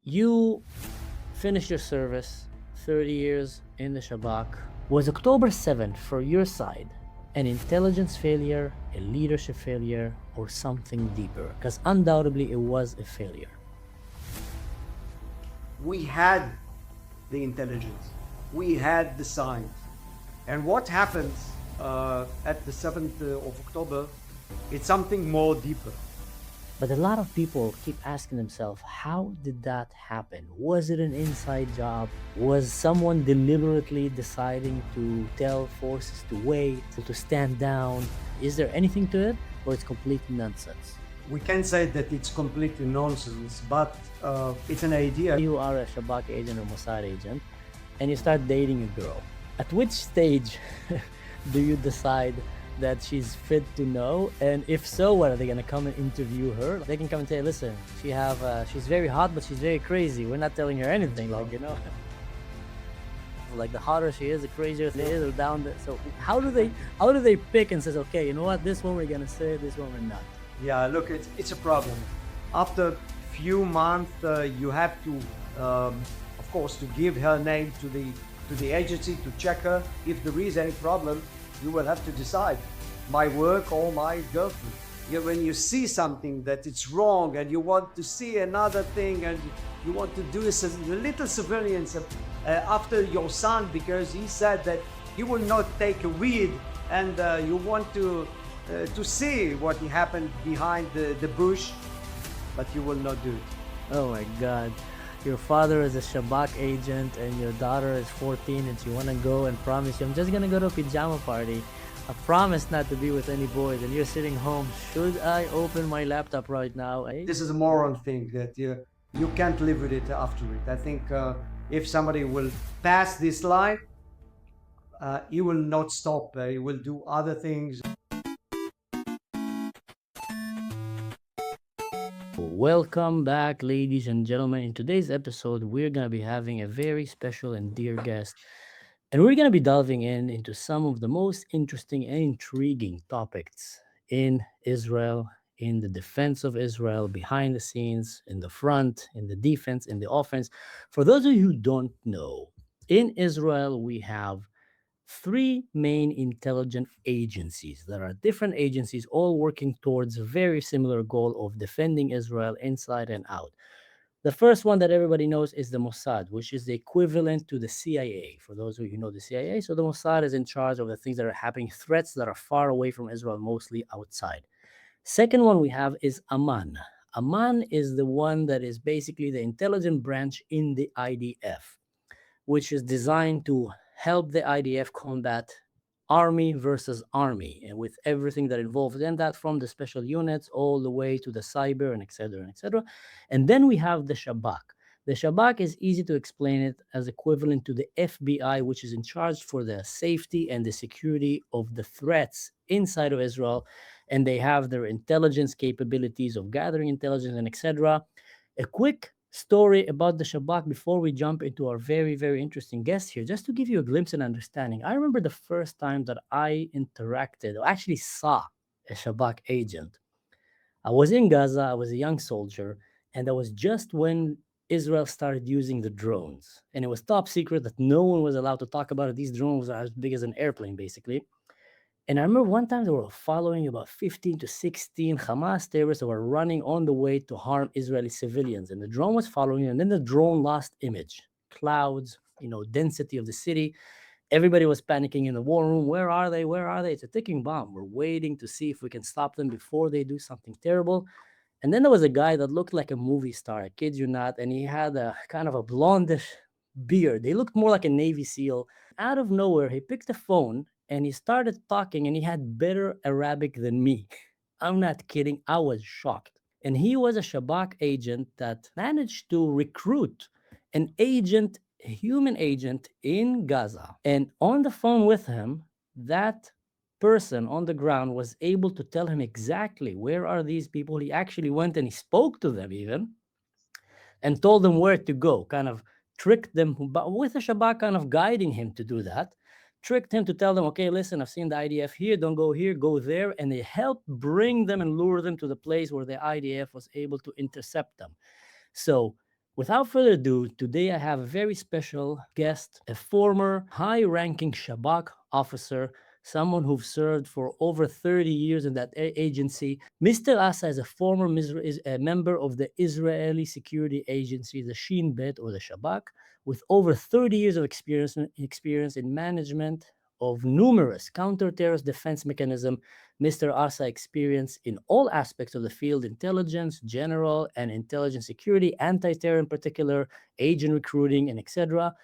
You finished your service, 30 years in the Shabak. Was October 7th for your side an intelligence failure, a leadership failure, or something deeper? Because undoubtedly it was a failure. We had the intelligence, we had the science. And what happens at the 7th of October, it's something more deeper. But a lot of people keep asking themselves, how did that happen? Was it an inside job? Was someone deliberately deciding to tell forces to wait, to stand down? Is there anything to it, or it's complete nonsense? We can say that it's completely nonsense, but it's an idea. You are a Shabak agent or Mossad agent, and you start dating a girl. At which stage do you decide that she's fit to know? And if so, what are they gonna come and interview her? They can come and say, listen, she's very hot, but she's very crazy. We're not telling her anything, like the hotter she is, the crazier she is, or down the, so how do they pick and says, okay, you know what, this one we're gonna say, this one we're not? Yeah, look, it's a problem. After few months, you have to, of course, to give her name to the agency to check her. If there is any problem, you will have to decide my work or my girlfriend. When you see something that it's wrong and you want to see another thing and you want to do a little surveillance after your son because he said that he will not take a weed and you want to see what happened behind the bush, but you will not do it. Oh my God. Your father is a Shabak agent and your daughter is 14 and she want to go and promise you, I'm just going to go to a pajama party. I promise not to be with any boys, and you're sitting home. Should I open my laptop right now? This is a moral thing that you can't live with it after it. I think if somebody will pass this line, he will not stop. He will do other things. Welcome back, ladies and gentlemen. In today's episode, we're going to be having a very special and dear guest, and we're going to be delving into some of the most interesting and intriguing topics in Israel, in the defense of Israel, behind the scenes, in the front, in the defense, in the offense. For those of you who don't know, in Israel, we have three main intelligence agencies that are different agencies, all working towards a very similar goal of defending Israel inside and out. The first one that everybody knows is the Mossad, which is the equivalent to the CIA. For those of you who know the CIA, so the Mossad is in charge of the things that are happening, threats that are far away from Israel, mostly outside. Second one we have is Aman. Aman is the one that is basically the intelligence branch in the IDF, which is designed to help the IDF combat army versus army, and with everything that involves in that, from the special units all the way to the cyber and etc. and etc. And then we have the Shabak. The Shabak is easy to explain it as equivalent to the FBI, which is in charge for the safety and the security of the threats inside of Israel, and they have their intelligence capabilities of gathering intelligence and etc. A quick story about the Shabak before we jump into our very, very interesting guest here, just to give you a glimpse and understanding. I remember the first time that I interacted or actually saw a Shabak agent. I was in Gaza, I was a young soldier, and that was just when Israel started using the drones. And it was top secret that no one was allowed to talk about it. These drones are as big as an airplane, basically. And I remember one time they were following about 15 to 16 Hamas terrorists that were running on the way to harm Israeli civilians. And the drone was following, and then the drone lost image. Clouds, density of the city. Everybody was panicking in the war room. Where are they? Where are they? It's a ticking bomb. We're waiting to see if we can stop them before they do something terrible. And then there was a guy that looked like a movie star, I kid you not, and he had a kind of a blondish beard. He looked more like a Navy SEAL. Out of nowhere, he picked the phone and he started talking, and he had better Arabic than me. I'm not kidding. I was shocked. And he was a Shabak agent that managed to recruit an agent, a human agent in Gaza. And on the phone with him, that person on the ground was able to tell him exactly where are these people. He actually went and he spoke to them even and told them where to go, kind of tricked them, but with a Shabak kind of guiding him to do that, tricked him to tell them, okay, listen, I've seen the IDF here, don't go here, go there. And they helped bring them and lure them to the place where the IDF was able to intercept them. So Without further ado, today I have a very special guest, a former high ranking Shabak officer, someone who've served for over 30 years in that agency. Mr. Assa is a former is a member of the Israeli security agency, the Shin or the Shabak, with over 30 years of experience in management of numerous counter-terrorist defense mechanisms. Mr. Assa experience in all aspects of the field: intelligence, general and intelligence security, anti-terror in particular, agent recruiting, and etc.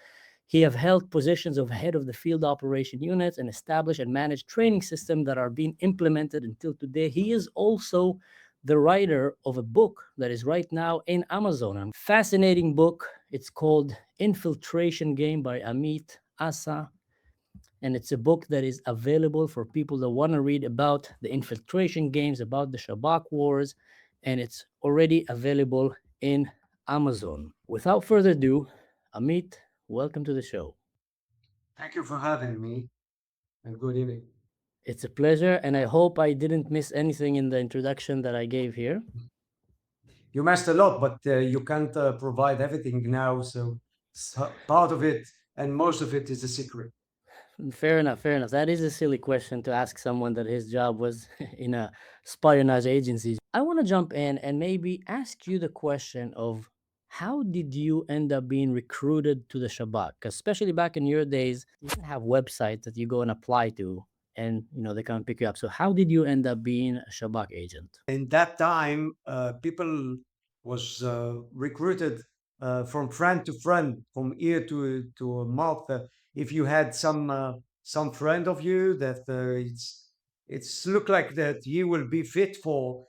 He have held positions of head of the field operation units and established and managed training systems that are being implemented until today. He is also the writer of a book that is right now in Amazon. A fascinating book. It's called Infiltration Game by Amit Assa, and it's a book that is available for people that want to read about the infiltration games, about the Shabak wars, and it's already available in Amazon. Without further ado, Amit, welcome to the show. Thank you for having me, and good evening. It's a pleasure, and I hope I didn't miss anything in the introduction that I gave here. You messed a lot, but you can't provide everything now, so part of it and most of it is a secret. Fair enough, fair enough. That is a silly question to ask someone that his job was in a espionage agency. I want to jump in and maybe ask you the question of how did you end up being recruited to the Shabak? 'Cause especially back in your days, you didn't have websites that you go and apply to, and they come and pick you up. So how did you end up being a Shabak agent? In that time, people was recruited from friend to friend, from ear to mouth. If you had some friend of you that it's look like that he will be fit for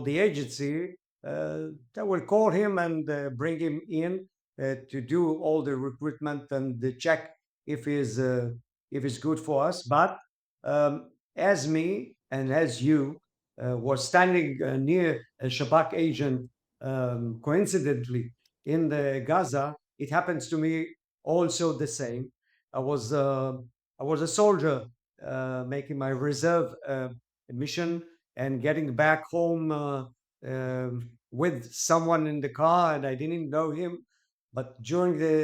the agency, they will call him and bring him in to do all the recruitment and the check if he's good for us. But as me and as you was standing near a Shabak agent coincidentally in the Gaza. It happens to me also the same. I was uh, I was a soldier making my reserve mission and getting back home with someone in the car, and I didn't know him. But during the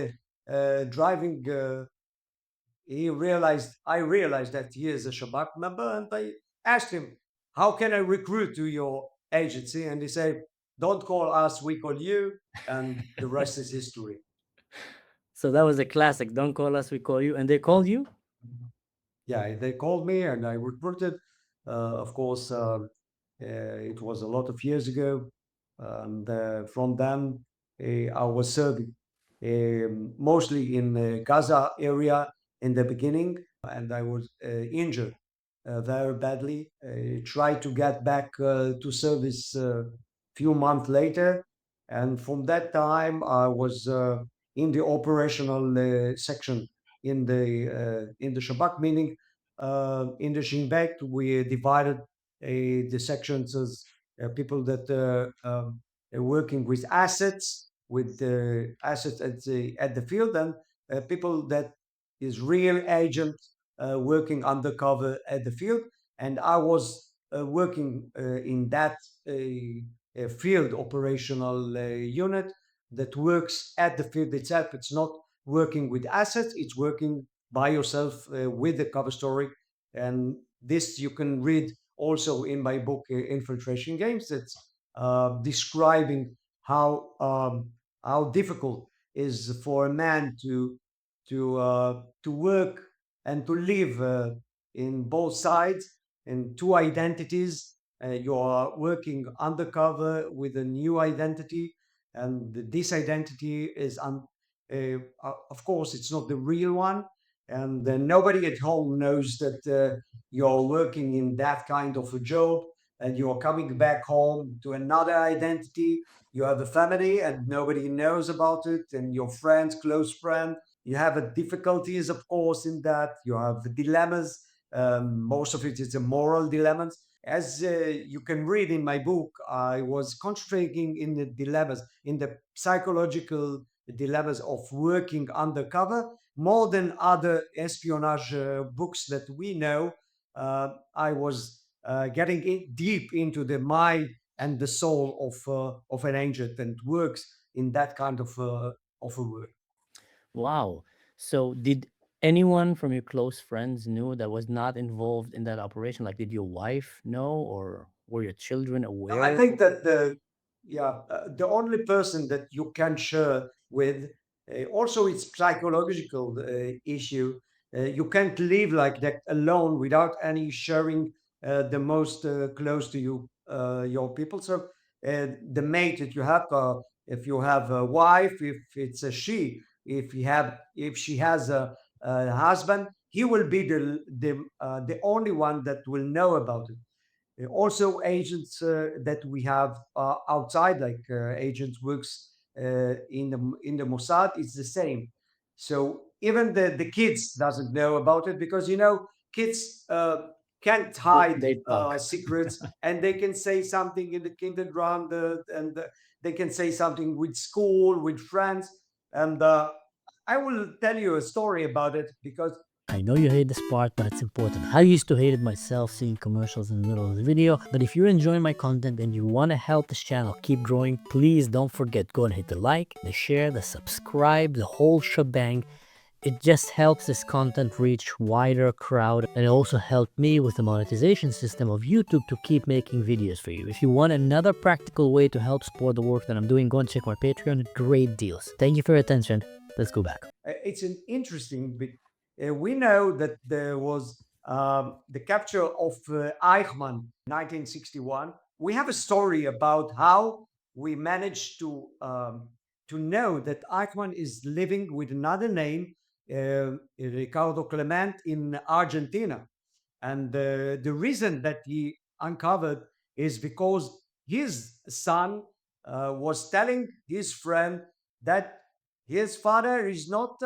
driving I realized that he is a Shabak member, and I asked him, "How can I recruit to your agency?" And he said, "Don't call us, we call you," and the rest is history. So that was a classic. Don't call us, we call you. And they called you? Yeah, they called me and I recruited. Of course, it was a lot of years ago, and from then I was serving mostly in the Gaza area in the beginning, and I was injured very badly. Tried to get back to service a few months later, and from that time I was in the operational section in the Shabak, meaning in the Shin Bet we divided the sections as people that are working with assets, with assets at the field, and people that is real agent working undercover at the field. And I was working in that field operational unit that works at the field itself. It's not working with assets, it's working by yourself with the cover story. And this you can read also in my book, Infiltration Games. That's describing how difficult is for a man to work and to live in both sides in two identities. You are working undercover with a new identity, and this identity is, of course, it's not the real one, and nobody at home knows that you're working in that kind of a job, and you're coming back home to another identity. You have a family, and nobody knows about it, and your friends, close friend. You have a difficulties, of course, in that. You have dilemmas. Most of it is a moral dilemmas. As you can read in my book, I was concentrating in the dilemmas, in the psychological dilemmas of working undercover more than other espionage books that we know. I was getting deep into the mind and the soul of an agent and works in that kind of a work. Wow. So did anyone from your close friends knew that was not involved in that operation? Like, did your wife know, or were your children I aware? think that the only person that you can share with, also it's psychological issue. You can't live like that alone without any sharing the most close to you your people. So the mate that you have, if you have a wife, if it's a she, if she has a husband, he will be the only one that will know about it. Also agents that we have outside, like agents works in the Mossad, it's the same. So even the kids doesn't know about it, because kids can't hide They talk. secrets, and they can say something in the kindergarten, and they can say something with school, with friends. And I will tell you a story about it, because I know you hate this part, but it's important. I used to hate it myself, seeing commercials in the middle of the video. But if you're enjoying my content and you want to help this channel keep growing, please don't forget, go and hit the like, the share, the subscribe, the whole shebang. It just helps this content reach wider crowd, and it also helped me with the monetization system of YouTube to keep making videos for you. If you want another practical way to help support the work that I'm doing, go and check my Patreon. Great deals. Thank you for your attention. Let's go back. it's an interesting bit. We know that there was the capture of Eichmann 1961. We have a story about how we managed to know that Eichmann is living with another name, Ricardo Clement, in Argentina. And the reason that he uncovered is because his son was telling his friend that his father is not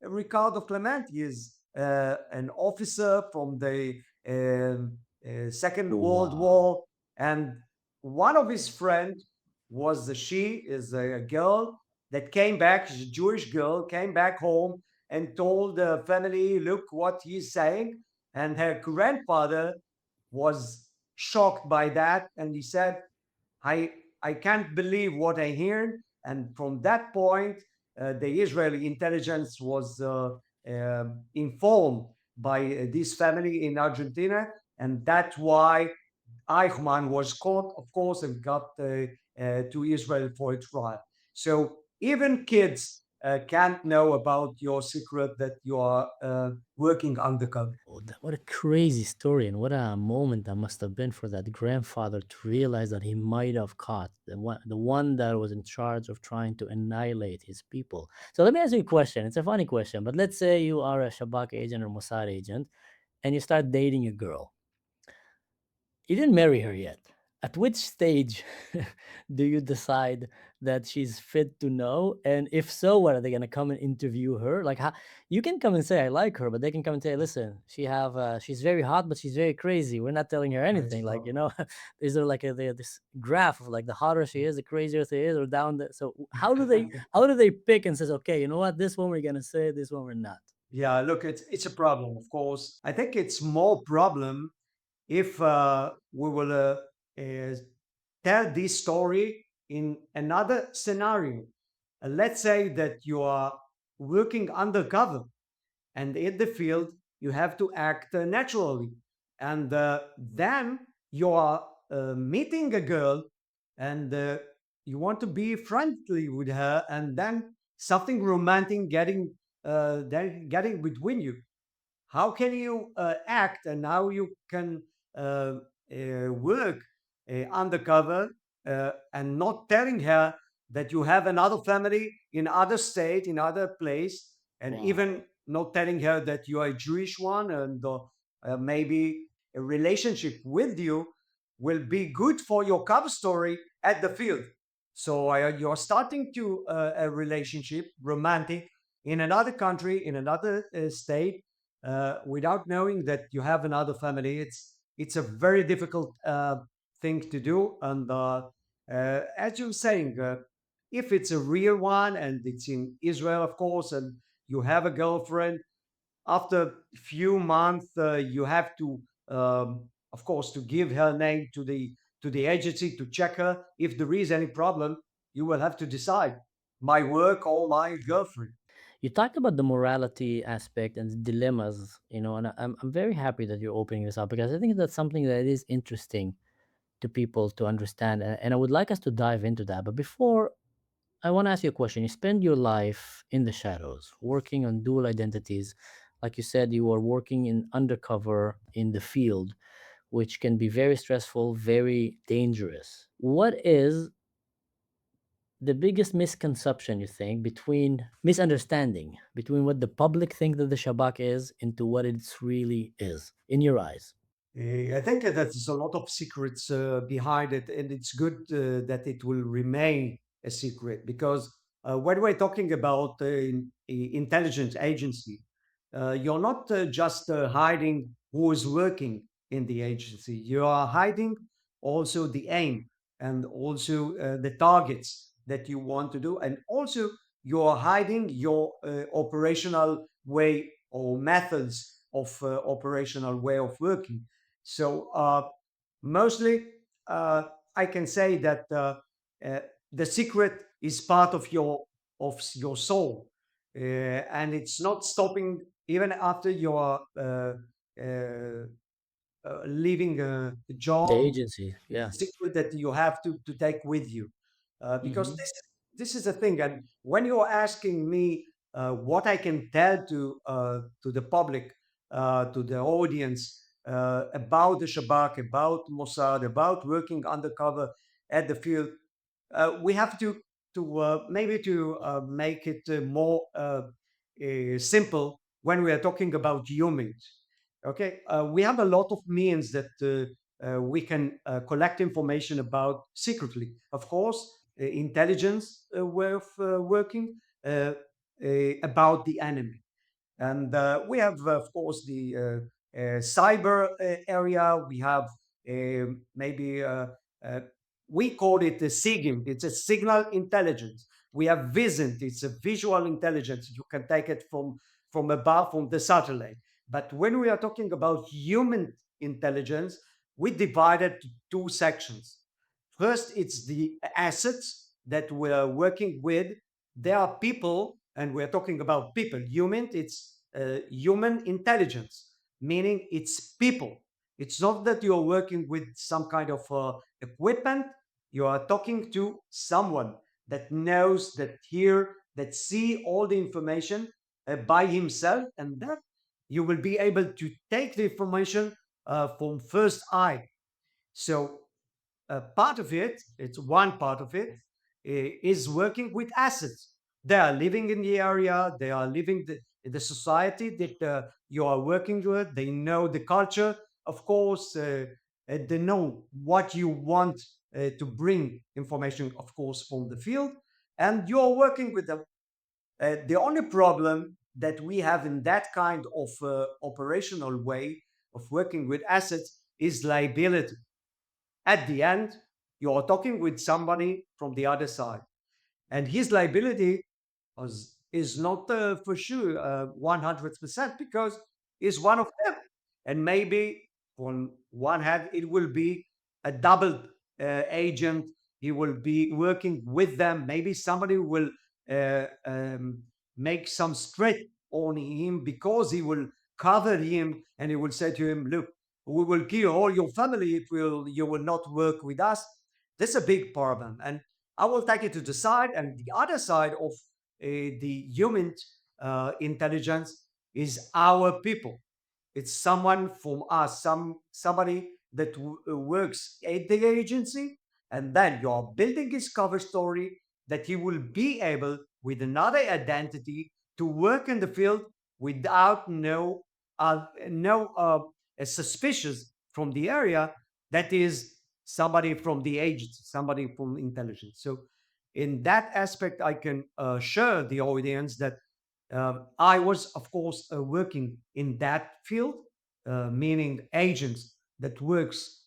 Ricardo Clement. He is an officer from the Second World Wow. War. And one of his friends was she is a girl that came back, she's a Jewish girl, came back home and told the family, look what he's saying. And her grandfather was shocked by that. And he said, I, I can't believe what I hear. And from that point, the Israeli intelligence was informed by this family in Argentina. And that's why Eichmann was caught, of course, and got to Israel for a trial. So even kids can't know about your secret that you are working undercover. Oh, what a crazy story, and what a moment that must have been for that grandfather to realize that he might have caught the one that was in charge of trying to annihilate his people. So let me ask you a question. It's a funny question, but let's say you are a Shabak agent or Mossad agent, and you start dating a girl. You didn't marry her yet. At which stage do you decide that she's fit to know? And if so, what are they gonna come and interview her? Like, how you can come and say I like her, but they can come and say, listen, she's very hot, but she's very crazy. We're not telling her It's anything. Like, about is there like this graph of like the hotter she is, the crazier she is, or down the so how do they pick and says, okay, you know what, this one we're gonna say, this one we're not. Yeah, look, it's a problem, of course. I think it's more problem if we will tell this story in another scenario. Let's say that you are working undercover, and in the field you have to act naturally, and then you are meeting a girl, and you want to be friendly with her, and then something romantic getting between you. How can you act, and how you can uh, work undercover, and not telling her that you have another family in other state, in other place, and even Wow. not telling her that you are a Jewish one, and maybe a relationship with you will be good for your cover story at the field. So you're starting to a relationship, romantic, in another country, in another state, without knowing that you have another family. It's a very difficult thing to do. And as you're saying, if it's a real one and it's in Israel, of course, and you have a girlfriend, after few months, you have to, of course, to give her name to the agency to check her if there is any problem. You will have to decide my work or my girlfriend. You talked about the morality aspect and the dilemmas, and I'm very happy that you're opening this up because I think that's something that is interesting to people to understand. And I would like us to dive into that. But before, I want to ask you a question. You spend your life in the shadows, working on dual identities. Like you said, you are working in undercover in the field, which can be very stressful, very dangerous. What is the biggest misconception you think between misunderstanding between what the public think that the Shabak is into what it really is in your eyes? I think that there's a lot of secrets behind it, and it's good that it will remain a secret because when we're talking about intelligence agency, you're not just hiding who is working in the agency. You are hiding also the aim and also the targets that you want to do, and also you're hiding your operational way or methods of operational way of working. So mostly, uh, I can say that uh, the secret is part of your soul, and it's not stopping even after you're leaving a The job. agency, It's yeah. a secret that you have to take with you, because Hmm. this is the thing. And when you're asking me what I can tell to the public, to the audience about the Shabak, about Mossad, about working undercover at the field, we have to maybe to make it more simple when we are talking about humans. Okay, we have a lot of means that we can collect information about secretly. Of course, intelligence way of working about the enemy. And we have, of course, the cyber area. We have maybe we call it the SIGINT. It's a signal intelligence. We have VISINT. It's a visual intelligence. You can take it from above, from the satellite. But when we are talking about human intelligence, we divide it to two sections. First, it's the assets that we're working with. There are people, and we're talking about people. Human, it's human intelligence, meaning it's people. It's not that you're working with some kind of equipment. You are talking to someone that knows, that hear, that see all the information by himself, and that you will be able to take the information from first eye. So part of it, it's one part of it, is working with assets. They are living in the area, they are living in the society that you are working with, they know the culture, of course, they know what you want to bring information, of course, from the field, and you're working with them. The only problem that we have in that kind of operational way of working with assets is liability. At the end, you are talking with somebody from the other side, and his liability is not for sure 100% because he's one of them. And maybe on one hand, it will be a double agent. He will be working with them. Maybe somebody will make some threat on him because he will cover him and he will say to him, look, we will kill all your family if you will not work with us. That's a big problem. And I will take it to the side. And the other side of the human intelligence is our people. It's someone from us, somebody that works at the agency, and then you're building his cover story that he will be able, with another identity, to work in the field without no suspicious from the area that is somebody from the agency, somebody from intelligence. So in that aspect, I can assure the audience that I was, of course, working in that field, meaning agents that works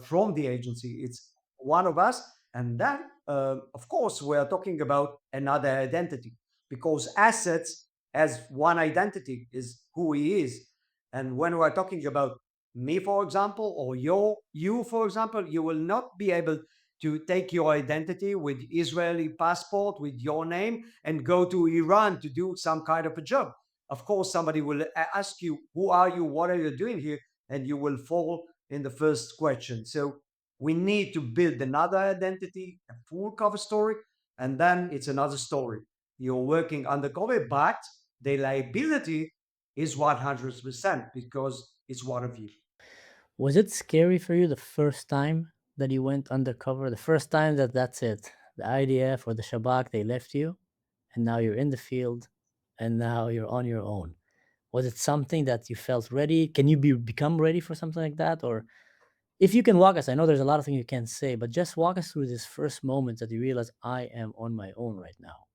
from the agency. It's one of us, and that, of course, we are talking about another identity because assets as one identity is who he is. And when we're talking about me, for example, or you, for example, you will not be able to take your identity with Israeli passport with your name and go to Iran to do some kind of a job. Of course, somebody will ask you, "Who are you? What are you doing here?" And you will fall in the first question. So we need to build another identity, a full cover story, and then it's another story. You're working undercover, but the liability is 100% because it's one of you. Was it scary for you the first time that you went undercover? The first time that that's it, the IDF or the Shabak, they left you, and now you're in the field, and now you're on your own. Was it something that you felt ready? Can you become ready for something like that? Or if you can walk us, I know there's a lot of things you can't say, but just walk us through this first moment that you realize I am on my own right now.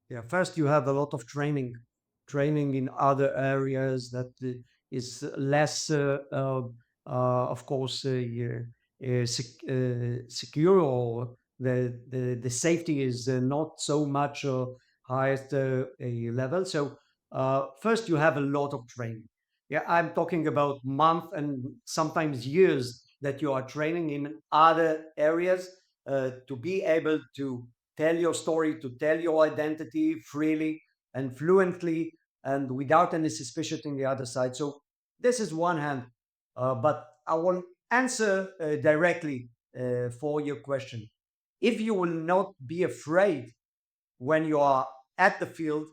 Yeah, first you have a lot of training in other areas that is less, of course, secure, or the safety is not so much highest a level. So first you have a lot of training. Yeah, I'm talking about months and sometimes years that you are training in other areas to be able to tell your story, to tell your identity freely and fluently and without any suspicion in the other side. So this is one hand, but I will answer directly for your question. If you will not be afraid when you are at the field,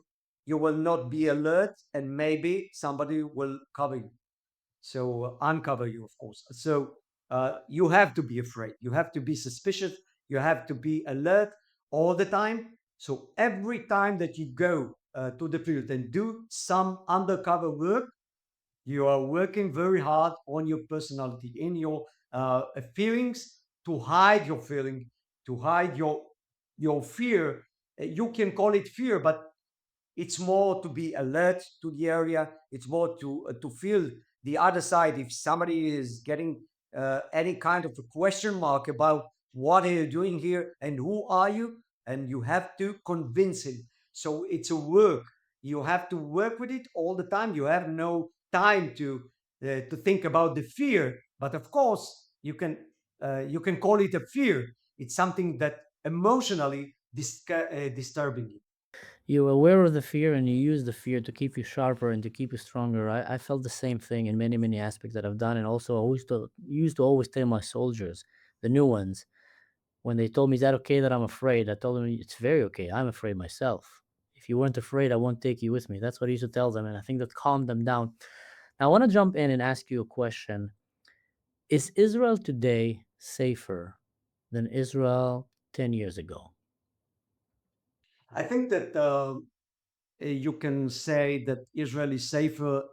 you will not be alert, and maybe somebody will cover you. So uncover you, of course. So you have to be afraid. You have to be suspicious. You have to be alert all the time. So every time that you go to the field and do some undercover work, you are working very hard on your personality, in your feelings, to hide your feeling, to hide your fear. You can call it fear, but it's more to be alert to the area. It's more to feel the other side. If somebody is getting any kind of a question mark about what are you doing here and who are you, and you have to convince him. So it's a work. You have to work with it all the time. You have no time to think about the fear. But of course, you can call it a fear. It's something that emotionally disturbing you. You're aware of the fear and you use the fear to keep you sharper and to keep you stronger. I felt the same thing in many, many aspects that I've done. And also, I used to always tell my soldiers, the new ones, when they told me, is that okay that I'm afraid? I told them, it's very okay. I'm afraid myself. If you weren't afraid, I won't take you with me. That's what I used to tell them. And I think that calmed them down. Now, I want to jump in and ask you a question. Is Israel today safer than Israel 10 years ago? I think that you can say that Israel is safer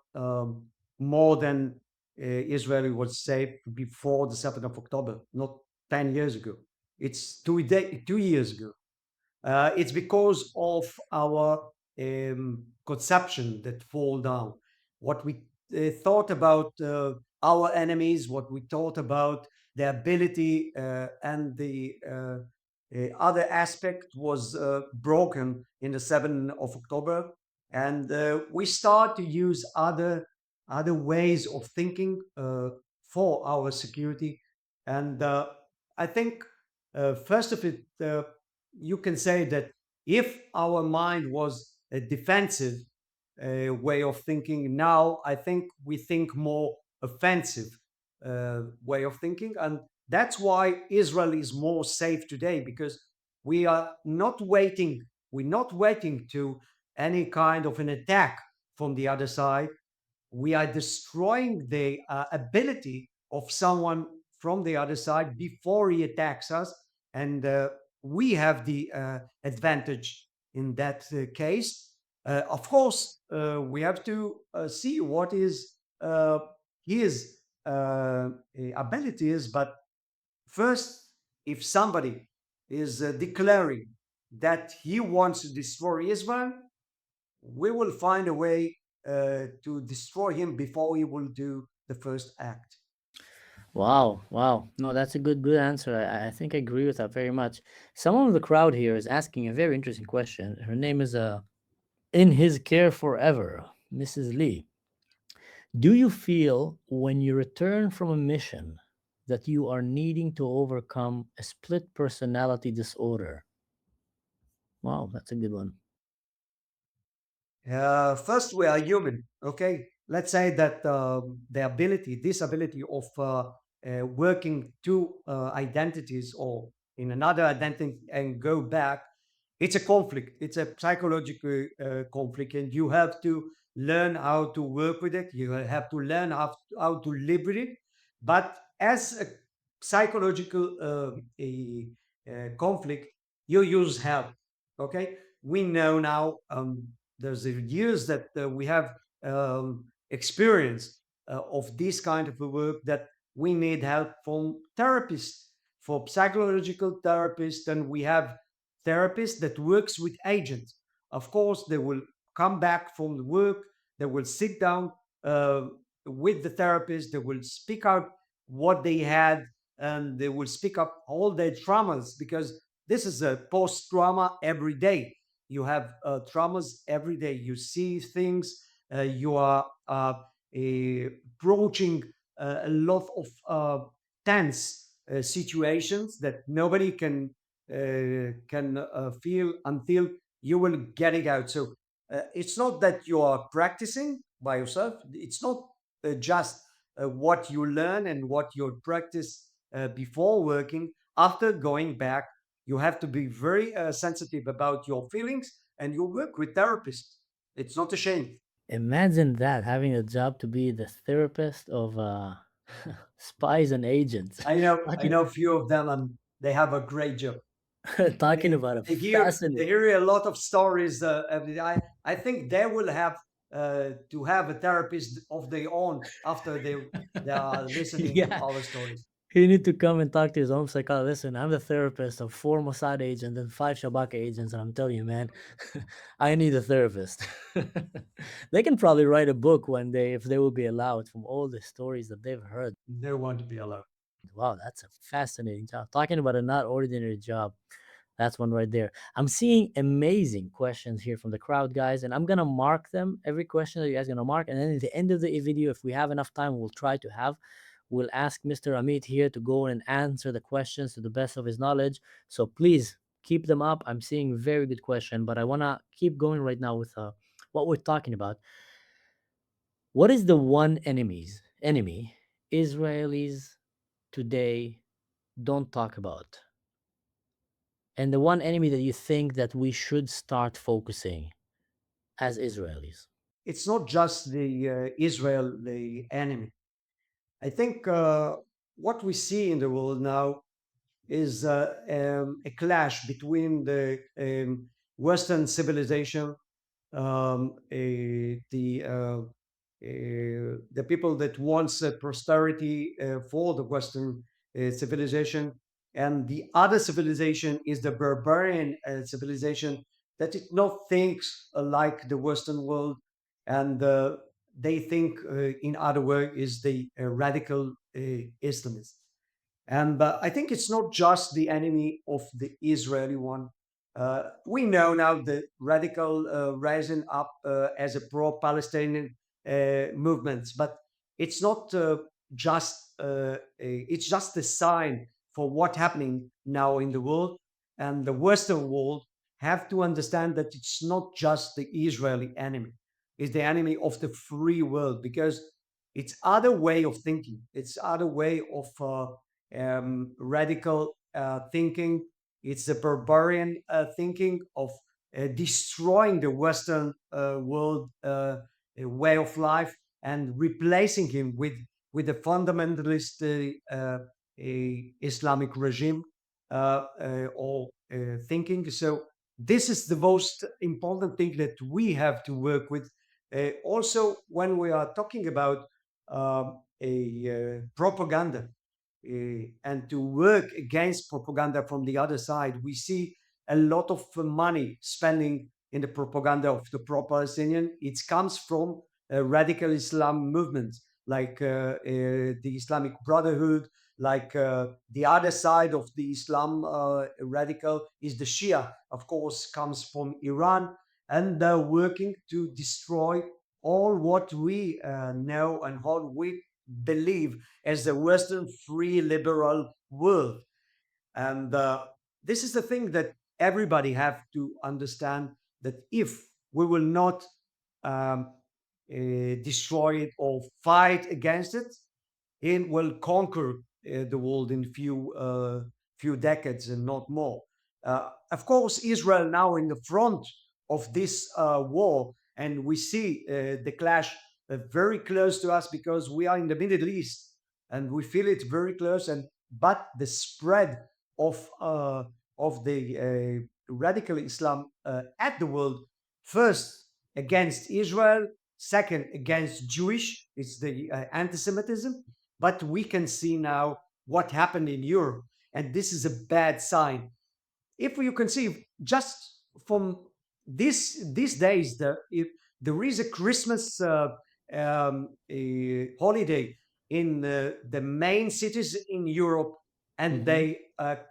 more than Israel was safe before the 7th of October, not 10 years ago. It's 2 years ago. It's because of our conception that fall down. What we thought about our enemies, what we thought about the ability and the other aspect was broken in the 7th of October. And we start to use other ways of thinking for our security. And I think first of it, you can say that if our mind was a defensive way of thinking, now I think we think more offensive way of thinking. And that's why Israel is more safe today, because we are not waiting, we're not waiting to any kind of an attack from the other side. We are destroying the ability of someone from the other side before he attacks us. And we have the advantage in that case. Of course, we have to see what is his abilities. But first, if somebody is declaring that he wants to destroy Israel, we will find a way to destroy him before he will do the first act. Wow, wow. No, that's a good answer. I think I agree with that very much. Someone in the crowd here is asking a very interesting question. Her name is In His Care Forever, Mrs. Lee. Do you feel when you return from a mission that you are needing to overcome a split personality disorder? Wow, that's a good one. First, we are human. Okay, let's say that this ability of working two identities or in another identity and go back, it's a conflict. It's a psychological conflict, and you have to learn how to work with it. You have to learn how to live with it. But as a psychological conflict, you use help. Okay, we know now. There's years that we have experience of this kind of a work that we need help from therapists, for psychological therapists, and we have therapists that works with agents. Of course, they will come back from the work, they will sit down uh, with the therapist, they will speak out what they had, and they will speak up all their traumas, because this is a post trauma every day. You have traumas every day. You see things. You are approaching a lot of tense situations that nobody can feel until you will get it out. So it's not that you are practicing by yourself. It's not just what you learn and what you practice before working. After going back, you have to be very sensitive about your feelings, and you work with therapists. It's not a shame. Imagine that, having a job to be the therapist of spies and agents. I talking, know a few of them, and they have a great job. talking about a They fascinating. hear a lot of stories. I think they will have to have a therapist of their own after they are listening to Yeah, our stories. he need to come and talk to his own psychologist. Listen, I'm the therapist of 4 Mossad agents and 5 Shabaka agents, and I'm telling you, man, I need a therapist. They can probably write a book one day if they will be allowed from all the stories that they've heard. They want to be alone. Wow, that's a fascinating job. Talking about a not ordinary job. That's one right there. I'm seeing amazing questions here from the crowd, guys, and I'm gonna mark them. Every question that you guys gonna mark, and then at the end of the video, if we have enough time, we'll try to have. We'll ask Mr. Amit here to go and answer the questions to the best of his knowledge. So please keep them up. I'm seeing very good question, but I wanna keep going right now with what we're talking about. What is the one enemy Israelis today don't talk about? And the one enemy that you think that we should start focusing as Israelis? It's not just the Israel, the enemy. I think what we see in the world now is a clash between the Western civilization, the people that wants prosperity for the Western civilization, and the other civilization is the barbarian civilization that it not thinks like the Western world, and they think in other words is the radical Islamist. And I think it's not just the enemy of the Israeli one. We know now the radical rising up as a pro-Palestinian movements, but it's not it's just a sign for what's happening now in the world. And the Western world have to understand that it's not just the Israeli enemy; it's the enemy of the free world, because it's other way of thinking, it's other way of radical thinking. It's the barbarian thinking of destroying the Western world way of life and replacing him with a fundamentalist Islamic regime or thinking. So this is the most important thing that we have to work with. Also, when we are talking about a propaganda, and to work against propaganda from the other side, we see a lot of money spending in the propaganda of the pro-Palestinian. It comes from radical Islam movements like the Islamic Brotherhood, like the other side of the Islam radical is the Shia, of course, comes from Iran, and they're working to destroy all what we know and all we believe as the Western free liberal world. And this is the thing that everybody have to understand, that if we will not um, destroy it or fight against it, it will conquer the world in few decades and not more. Of course, Israel now in the front of this war, and we see the clash very close to us because we are in the Middle East, and we feel it very close. And but the spread of uh, of the radical Islam at the world, first against Israel, second against Jewish, it's the anti-Semitism, but we can see now what happened in Europe, and this is a bad sign. If you conceive just from these days, if there is a Christmas a holiday in the main cities in Europe, and Mm-hmm. they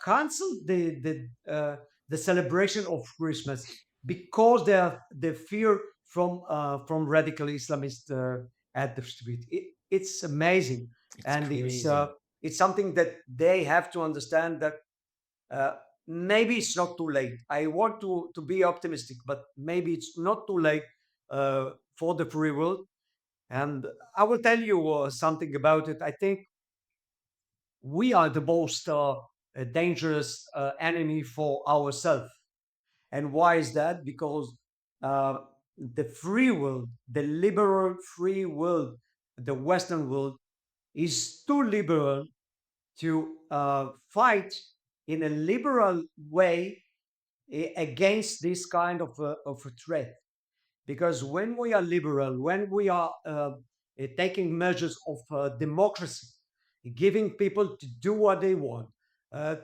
canceled the celebration of Christmas because they fear from radical Islamist at the street. It's amazing, It's and crazy. it's something that they have to understand, that uh, maybe it's not too late. I want to be optimistic, but maybe it's not too late for the free world. And I will tell you something about it. I think we are the most dangerous enemy for ourselves. And why is that? Because uh, the free world, the liberal free world, the Western world, is too liberal to fight in a liberal way against this kind of a threat. Because when we are liberal, when we are taking measures of democracy, giving people to do what they want,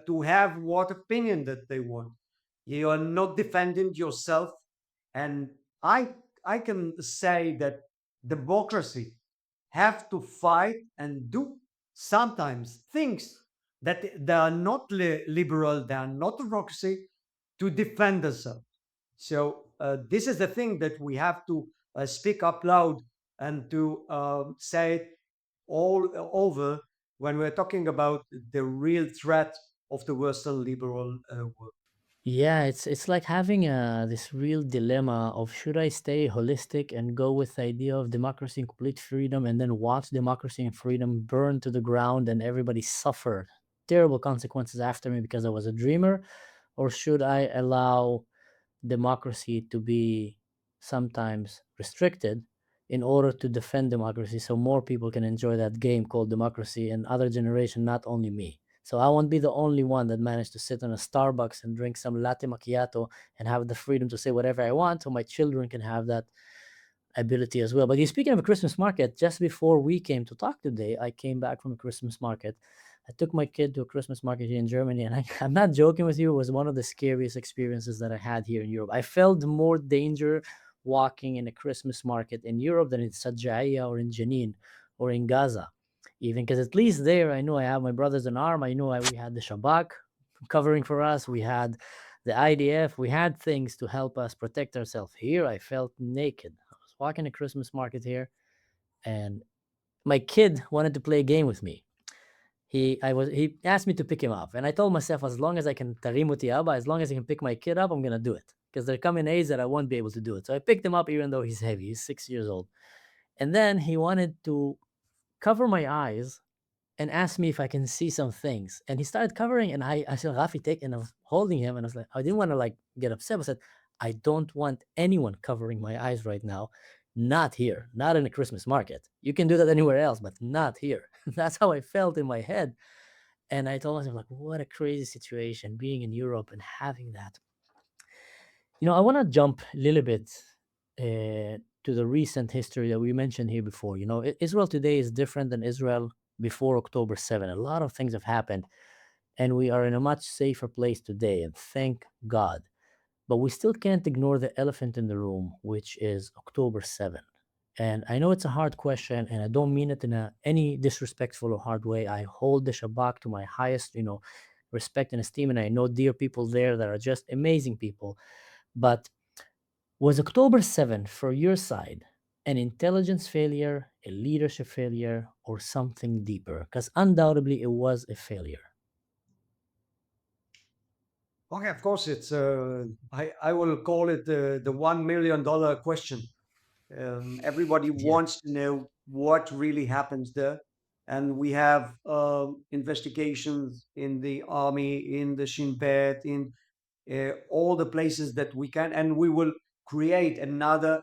to have what opinion that they want, you are not defending yourself. And I I can say that democracy have to fight and do sometimes things that they are not liberal, they are not democracy, to defend themselves. So this is the thing that we have to speak up loud and to say it all over when we're talking about the real threat of the Western liberal world. Yeah, it's like having this real dilemma of should I stay holistic and go with the idea of democracy and complete freedom and then watch democracy and freedom burn to the ground and everybody suffer terrible consequences after me because I was a dreamer, or should I allow democracy to be sometimes restricted in order to defend democracy so more people can enjoy that game called democracy and other generation, not only me. So I won't be the only one that managed to sit in a Starbucks and drink some latte macchiato and have the freedom to say whatever I want, so my children can have that ability as well. But you speaking of a Christmas market, just before we came to talk today, I came back from a Christmas market. I took my kid to a Christmas market here in Germany, and I'm not joking with you. It was one of the scariest experiences that I had here in Europe. I felt more danger walking in a Christmas market in Europe than in Sajaya or in Jenin or in Gaza, even because at least there I knew I have my brothers in arm. I knew we had the Shabak covering for us. We had the IDF. We had things to help us protect ourselves. Here, I felt naked. I was walking a Christmas market here, and my kid wanted to play a game with me. He asked me to pick him up, and I told myself as long as I can tarimuti aba, as long as I can pick my kid up, I'm gonna do it. Because there come in age that I won't be able to do it. So I picked him up even though he's heavy. He's 6 years old. And then he wanted to cover my eyes and asked me if I can see some things. And he started covering, and I said, Rafi, take, and I was holding him, and I was like, I didn't want to like get upset. I said, I don't want anyone covering my eyes right now. Not here, not in a Christmas market. You can do that anywhere else, but not here. That's how I felt in my head. And I told myself, like, what a crazy situation being in Europe and having that. I want to jump a little bit to the recent history that we mentioned here before. Israel today is different than Israel before October 7. A lot of things have happened, and we are in a much safer place today, and thank God. But we still can't ignore the elephant in the room, which is October 7. And I know it's a hard question, and I don't mean it in any disrespectful or hard way. I hold the Shabak to my highest, respect and esteem, and I know dear people there that are just amazing people. But was October 7th for your side an intelligence failure, a leadership failure, or something deeper? Because undoubtedly it was a failure. Okay, of course, it's I will call it the $1 million question. Everybody Yeah. wants to know what really happens there, and we have investigations in the army, in the Shin Bet, in all the places that we can, and we will create another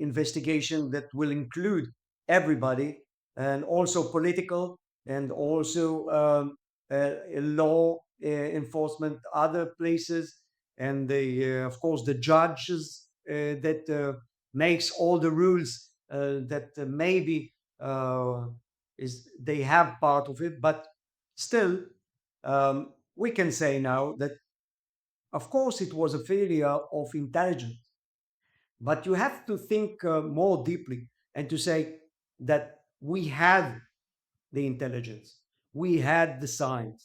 investigation that will include everybody, and also political, and also law enforcement, other places, and of course the judges that makes all the rules that maybe uh, is they have part of it, but still we can say now that, of course, it was a failure of intelligence, but you have to think more deeply and to say that we had the intelligence, we had the science,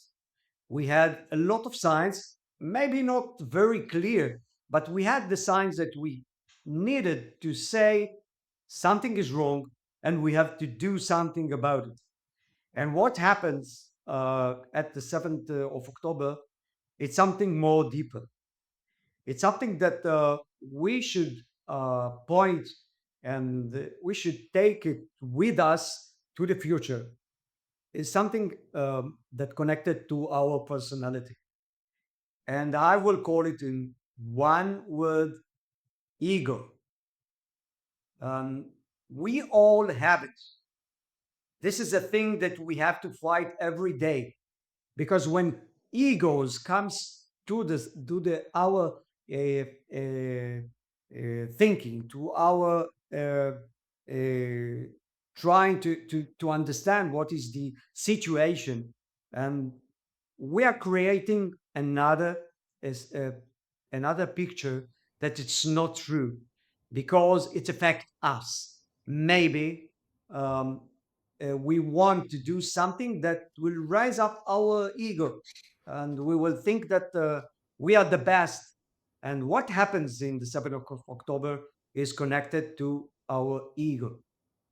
we had a lot of science, maybe not very clear, but we had the signs that we needed to say something is wrong and we have to do something about it. And what happens at the 7th of October, it's something more deeper. It's something that we should point, and we should take it with us to the future. It's something that connected to our personality. And I will call it in one word: ego. Um, we all have it. This is a thing that we have to fight every day, because when egos comes to this to the our thinking, to our trying to understand what is the situation, and we are creating is another picture that it's not true, because it affects us. Maybe um, we want to do something that will raise up our ego, and we will think that we are the best. And what happens in the 7th of October is connected to our ego.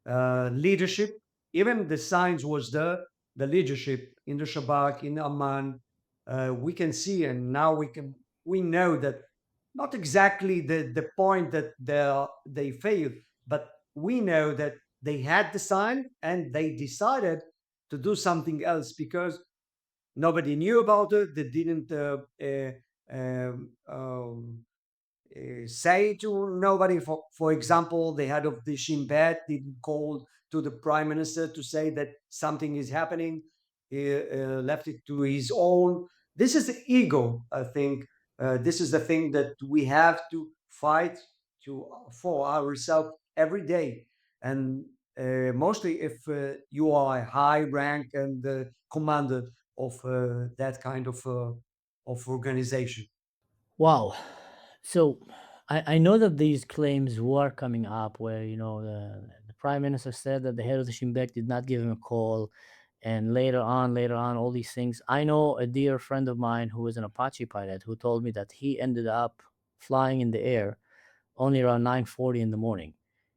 Leadership, even the signs was there, the leadership in the Shabak, in Amman, we can see, and now we know that not exactly the point that they failed, but we know that they had the sign and they decided to do something else, because nobody knew about it. They didn't say to nobody. For example, the head of the Shin Bet didn't call to the prime minister to say that something is happening. He left it to his own. This is the ego, I think. This is the thing that we have to fight to for ourselves every day. And mostly if you are a high rank and commander of that kind of organization. Wow. So I know that these claims were coming up where, the prime minister said that the head of the Shin Bet did not give him a call. And later on, all these things. I know a dear friend of mine who is an Apache pilot who told me that he ended up flying in the air only around 9:40 in the morning.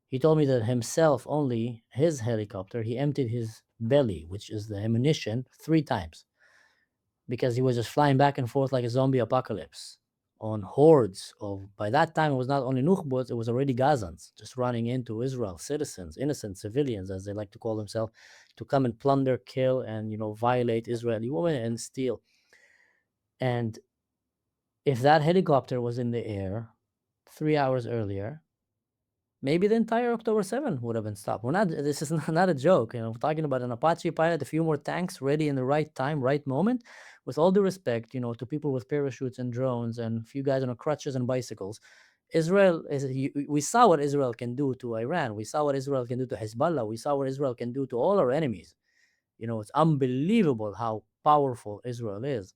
He told me that himself, only his helicopter, he emptied his belly, which is the ammunition, 3 times because he was just flying back and forth like a zombie apocalypse on hordes of. By that time, it was not only Nukhbut, it was already Gazans just running into Israel, citizens, innocent civilians, as they like to call themselves, to come and plunder, kill, and violate Israeli women and steal. And if that helicopter was in the air 3 hours earlier, maybe the entire October 7 would have been stopped. We're not. This is not a joke. We're talking about an Apache pilot, a few more tanks ready in the right time, right moment. With all due respect, to people with parachutes and drones and a few guys on crutches and bicycles, Israel is. We saw what Israel can do to Iran. We saw what Israel can do to Hezbollah. We saw what Israel can do to all our enemies. It's unbelievable how powerful Israel is.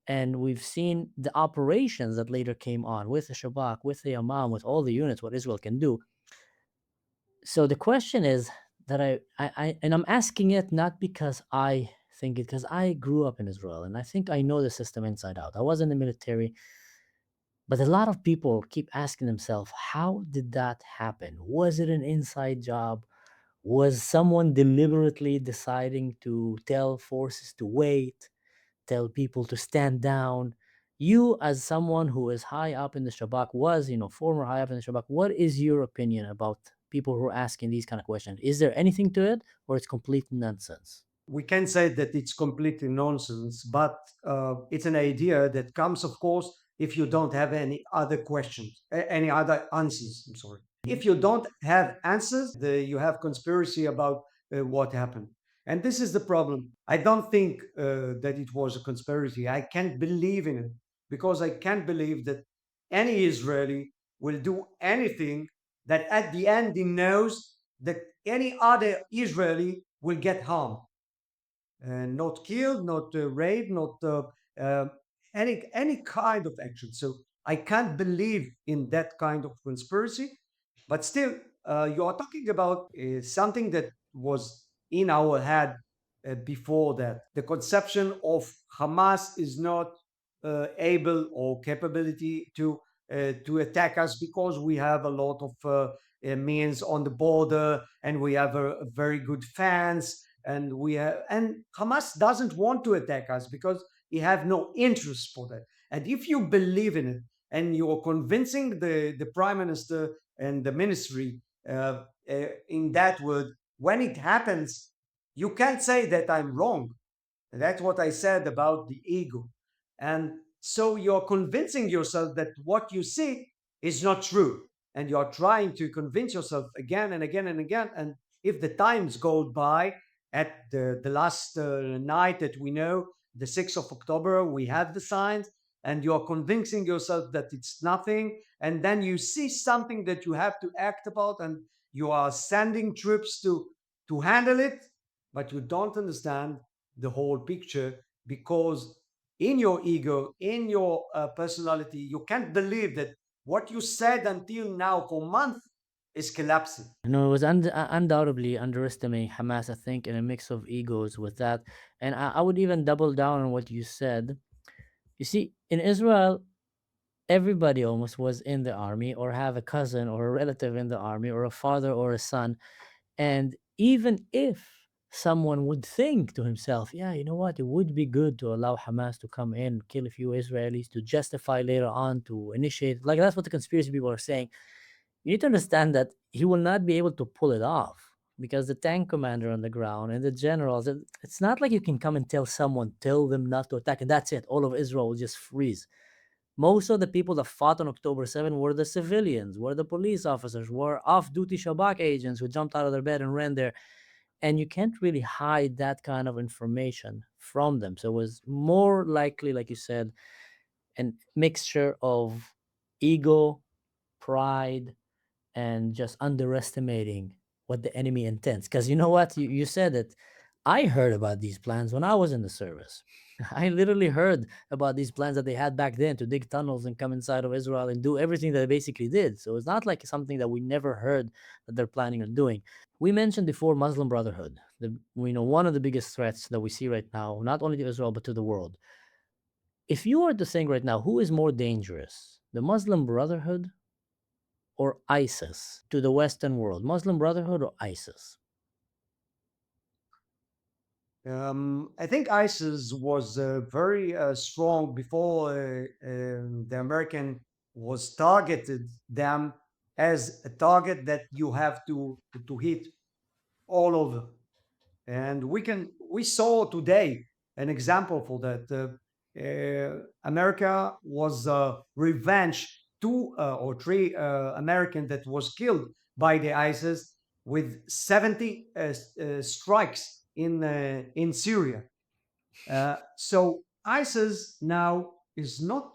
And we've seen the operations that later came on with the Shabak, with the Yamam, with all the units, what Israel can do. So the question is that and I'm asking it not because I think it, because I grew up in Israel and I think I know the system inside out. I was in the military. But a lot of people keep asking themselves, how did that happen? Was it an inside job? Was someone deliberately deciding to tell forces to wait, tell people to stand down? You, as someone who is high up in the Shabak, former high up in the Shabak, what is your opinion about people who are asking these kind of questions? Is there anything to it, or it's complete nonsense? We can say that it's completely nonsense, but it's an idea that comes, of course, if you don't have any other questions, any other answers. I'm sorry. If you don't have answers, you have conspiracy about what happened. And this is the problem. I don't think that it was a conspiracy. I can't believe in it because I can't believe that any Israeli will do anything that at the end he knows that any other Israeli will get harmed, not killed, not raped, not uh, any kind of action. So I can't believe in that kind of conspiracy. But still, you are talking about something that was in our head before that. The conception of Hamas is not able or capability to attack us because we have a lot of means on the border and we have a very good fence and Hamas doesn't want to attack us because he have no interest for that. And if you believe in it and you are convincing the prime minister and the ministry in that word, when it happens, you can't say that I'm wrong. That's what I said about the ego. And so you're convincing yourself that what you see is not true. And you're trying to convince yourself again and again and again. And if the times go by, at the last night that we know, the 6th of October, we have the signs, and you're convincing yourself that it's nothing. And then you see something that you have to act about, and you are sending troops to handle it, but you don't understand the whole picture because in your ego, in your personality, you can't believe that what you said until now for months is collapsing. No, it was undoubtedly underestimating Hamas, I think, in a mix of egos with that. And I would even double down on what you said. You see, in Israel, everybody almost was in the army or have a cousin or a relative in the army or a father or a son. And even if someone would think to himself, yeah, you know what, it would be good to allow Hamas to come in, kill a few Israelis to justify later on to initiate, like that's what the conspiracy people are saying. You need to understand that he will not be able to pull it off because the tank commander on the ground and the generals, it's not like you can come and tell someone, tell them not to attack, and that's it. All of Israel will just freeze. Most of the people that fought on October 7 were the civilians, were the police officers, were off duty Shabak agents who jumped out of their bed and ran there. And you can't really hide that kind of information from them. So it was more likely, like you said, a mixture of ego, pride, and just underestimating what the enemy intends. Because you know what? You said it. I heard about these plans when I was in the service. I literally heard about these plans that they had back then to dig tunnels and come inside of Israel and do everything that they basically did. So it's not like something that we never heard that they're planning on doing. We mentioned before Muslim Brotherhood. One of the biggest threats that we see right now, not only to Israel but to the world. If you were to think right now, who is more dangerous, the Muslim Brotherhood or ISIS to the Western world? Muslim Brotherhood or ISIS? I think ISIS was very strong before the American was targeted them as a target that you have to hit all over. And we saw today an example for that. America was revenge two or three American that was killed by the ISIS with 70 strikes in Syria. So ISIS now is not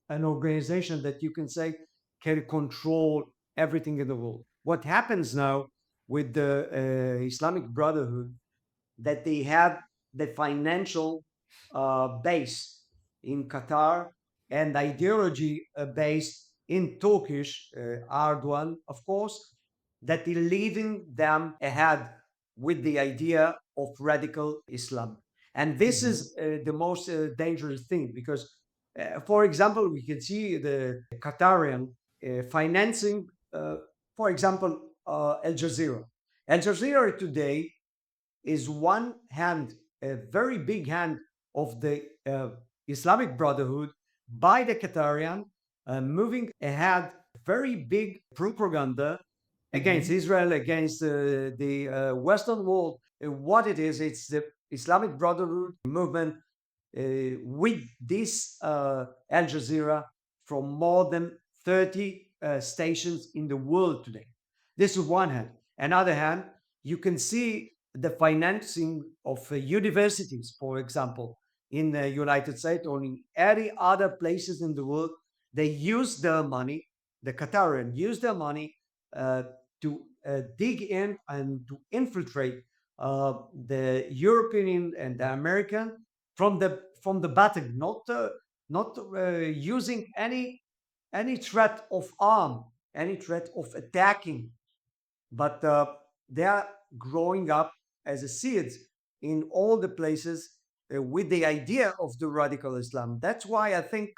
an organization that you can say can control everything in the world. What happens now with the Islamic Brotherhood that they have the financial base in Qatar and ideology based in Turkish, Erdogan, of course, that is leading them ahead with the idea of radical Islam. And this Mhm. is the most dangerous thing because For example, we can see the Qatarian financing, for example, Al Jazeera. Al Jazeera today is one hand, a very big hand of the Islamic Brotherhood by the Qatarian, moving ahead very big propaganda against Israel, against the Western world. What it is, it's the Islamic Brotherhood movement with this Al Jazeera from more than 30 stations in the world today. This is one hand. Another hand, you can see the financing of universities, for example, in the United States or in any other places in the world. They use their money, the Qatarian use their money uh, to dig in and to infiltrate the European and the American from the battle, not using any threat of arm, any threat of attacking, but they are growing up as a seeds in all the places with the idea of the radical Islam. That's why I think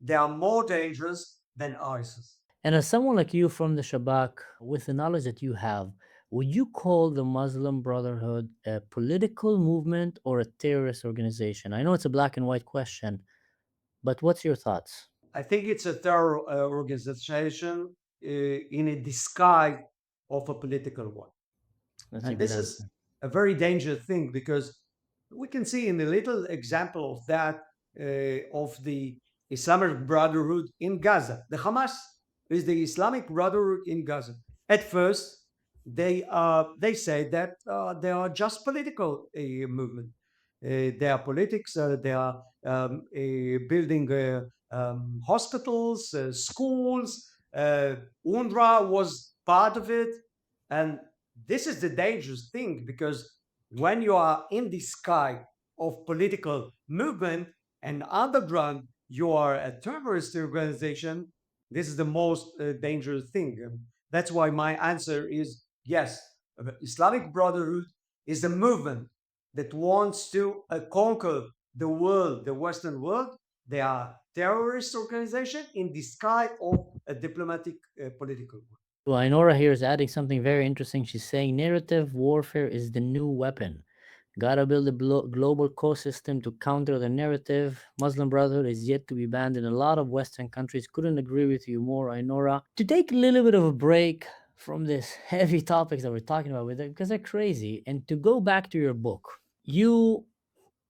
they are more dangerous than ISIS. And as someone like you from the Shabak, with the knowledge that you have, would you call the Muslim Brotherhood a political movement or a terrorist organization? I know it's a black and white question, but what's your thoughts? I think it's a terror organization in a disguise of a political one. That's a And good this is answer. a very dangerous thing because we can see in the little example of that of the Islamic Brotherhood in Gaza. The Hamas is the Islamic Brotherhood in Gaza. At first, they say that they are just political movement. They are politics. They are building hospitals, schools. UNRWA was part of it, and this is the dangerous thing because when you are in the sky of political movement and underground you are a terrorist organization, this is the most dangerous thing. That's why my answer is yes. Islamic Brotherhood is a movement that wants to conquer the world, the Western world. They are terrorist organization in disguise of a diplomatic political one. Well, Inora here is adding something very interesting. She's saying narrative warfare is the new weapon. Gotta build a global ecosystem to counter the narrative. Muslim Brotherhood is yet to be banned in a lot of Western countries. Couldn't agree with you more, Ainora. To take a little bit of a break from this heavy topics that we're talking about with it, because they're crazy, and to go back to your book, you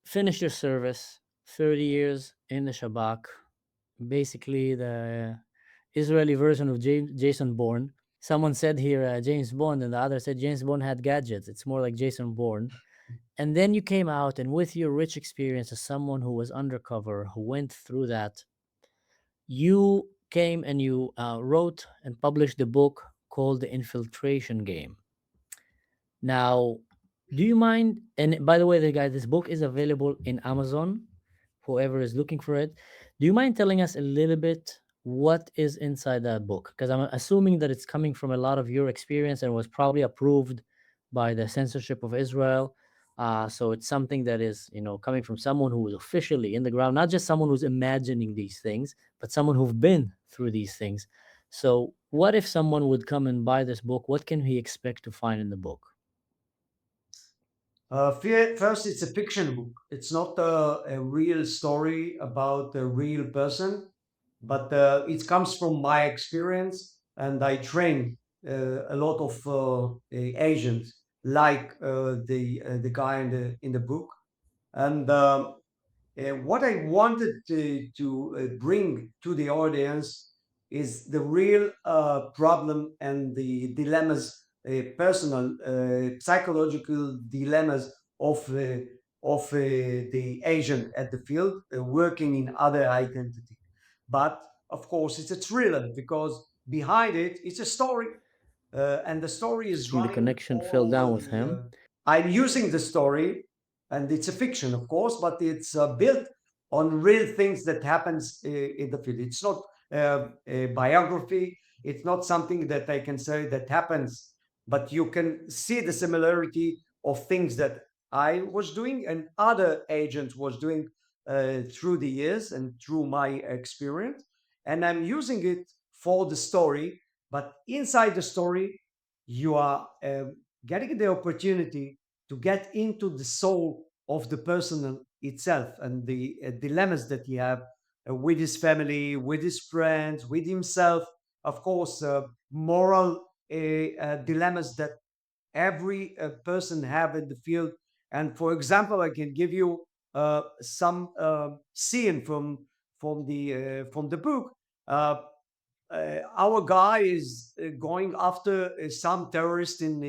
finished your service, 30 years in the Shabak, basically the Israeli version of Jason Bourne. Someone said here James Bond, and the other said James Bond had gadgets. It's more like Jason Bourne. And then you came out, and with your rich experience as someone who was undercover, who went through that, you came and you wrote and published a book called The Infiltration Game. Now, do you mind? And by the way, the guy, this book is available in Amazon. Whoever is looking for it, do you mind telling us a little bit what is inside that book? Because I'm assuming that it's coming from a lot of your experience and was probably approved by the censorship of Israel. So it's something that is, coming from someone who is officially in the ground, not just someone who's imagining these things, but someone who've been through these things. So, what if someone would come and buy this book? What can he expect to find in the book? First, it's a fiction book. It's not a real story about a real person, but it comes from my experience, and I train a lot of agents, like the guy in the book, and what I wanted to bring to the audience is the real problem and the dilemmas, personal, psychological dilemmas of the agent at the field working in other identity. But of course, it's a thriller because behind it, it's a story, and the story I is think the running connection fell all down over with the. him. I'm using the story, and it's a fiction, of course, but it's built on real things that happens in the field. It's not a biography. It's not something that I can say that happens, but you can see the similarity of things that I was doing and other agents was doing through the years and through my experience, and I'm using it for the story. But inside the story, you are getting the opportunity to get into the soul of the person itself and the dilemmas that he have with his family, with his friends, with himself. Of course, moral dilemmas that every person have in the field. And for example, I can give you some scene from the book. Uh, our guy is going after some terrorist in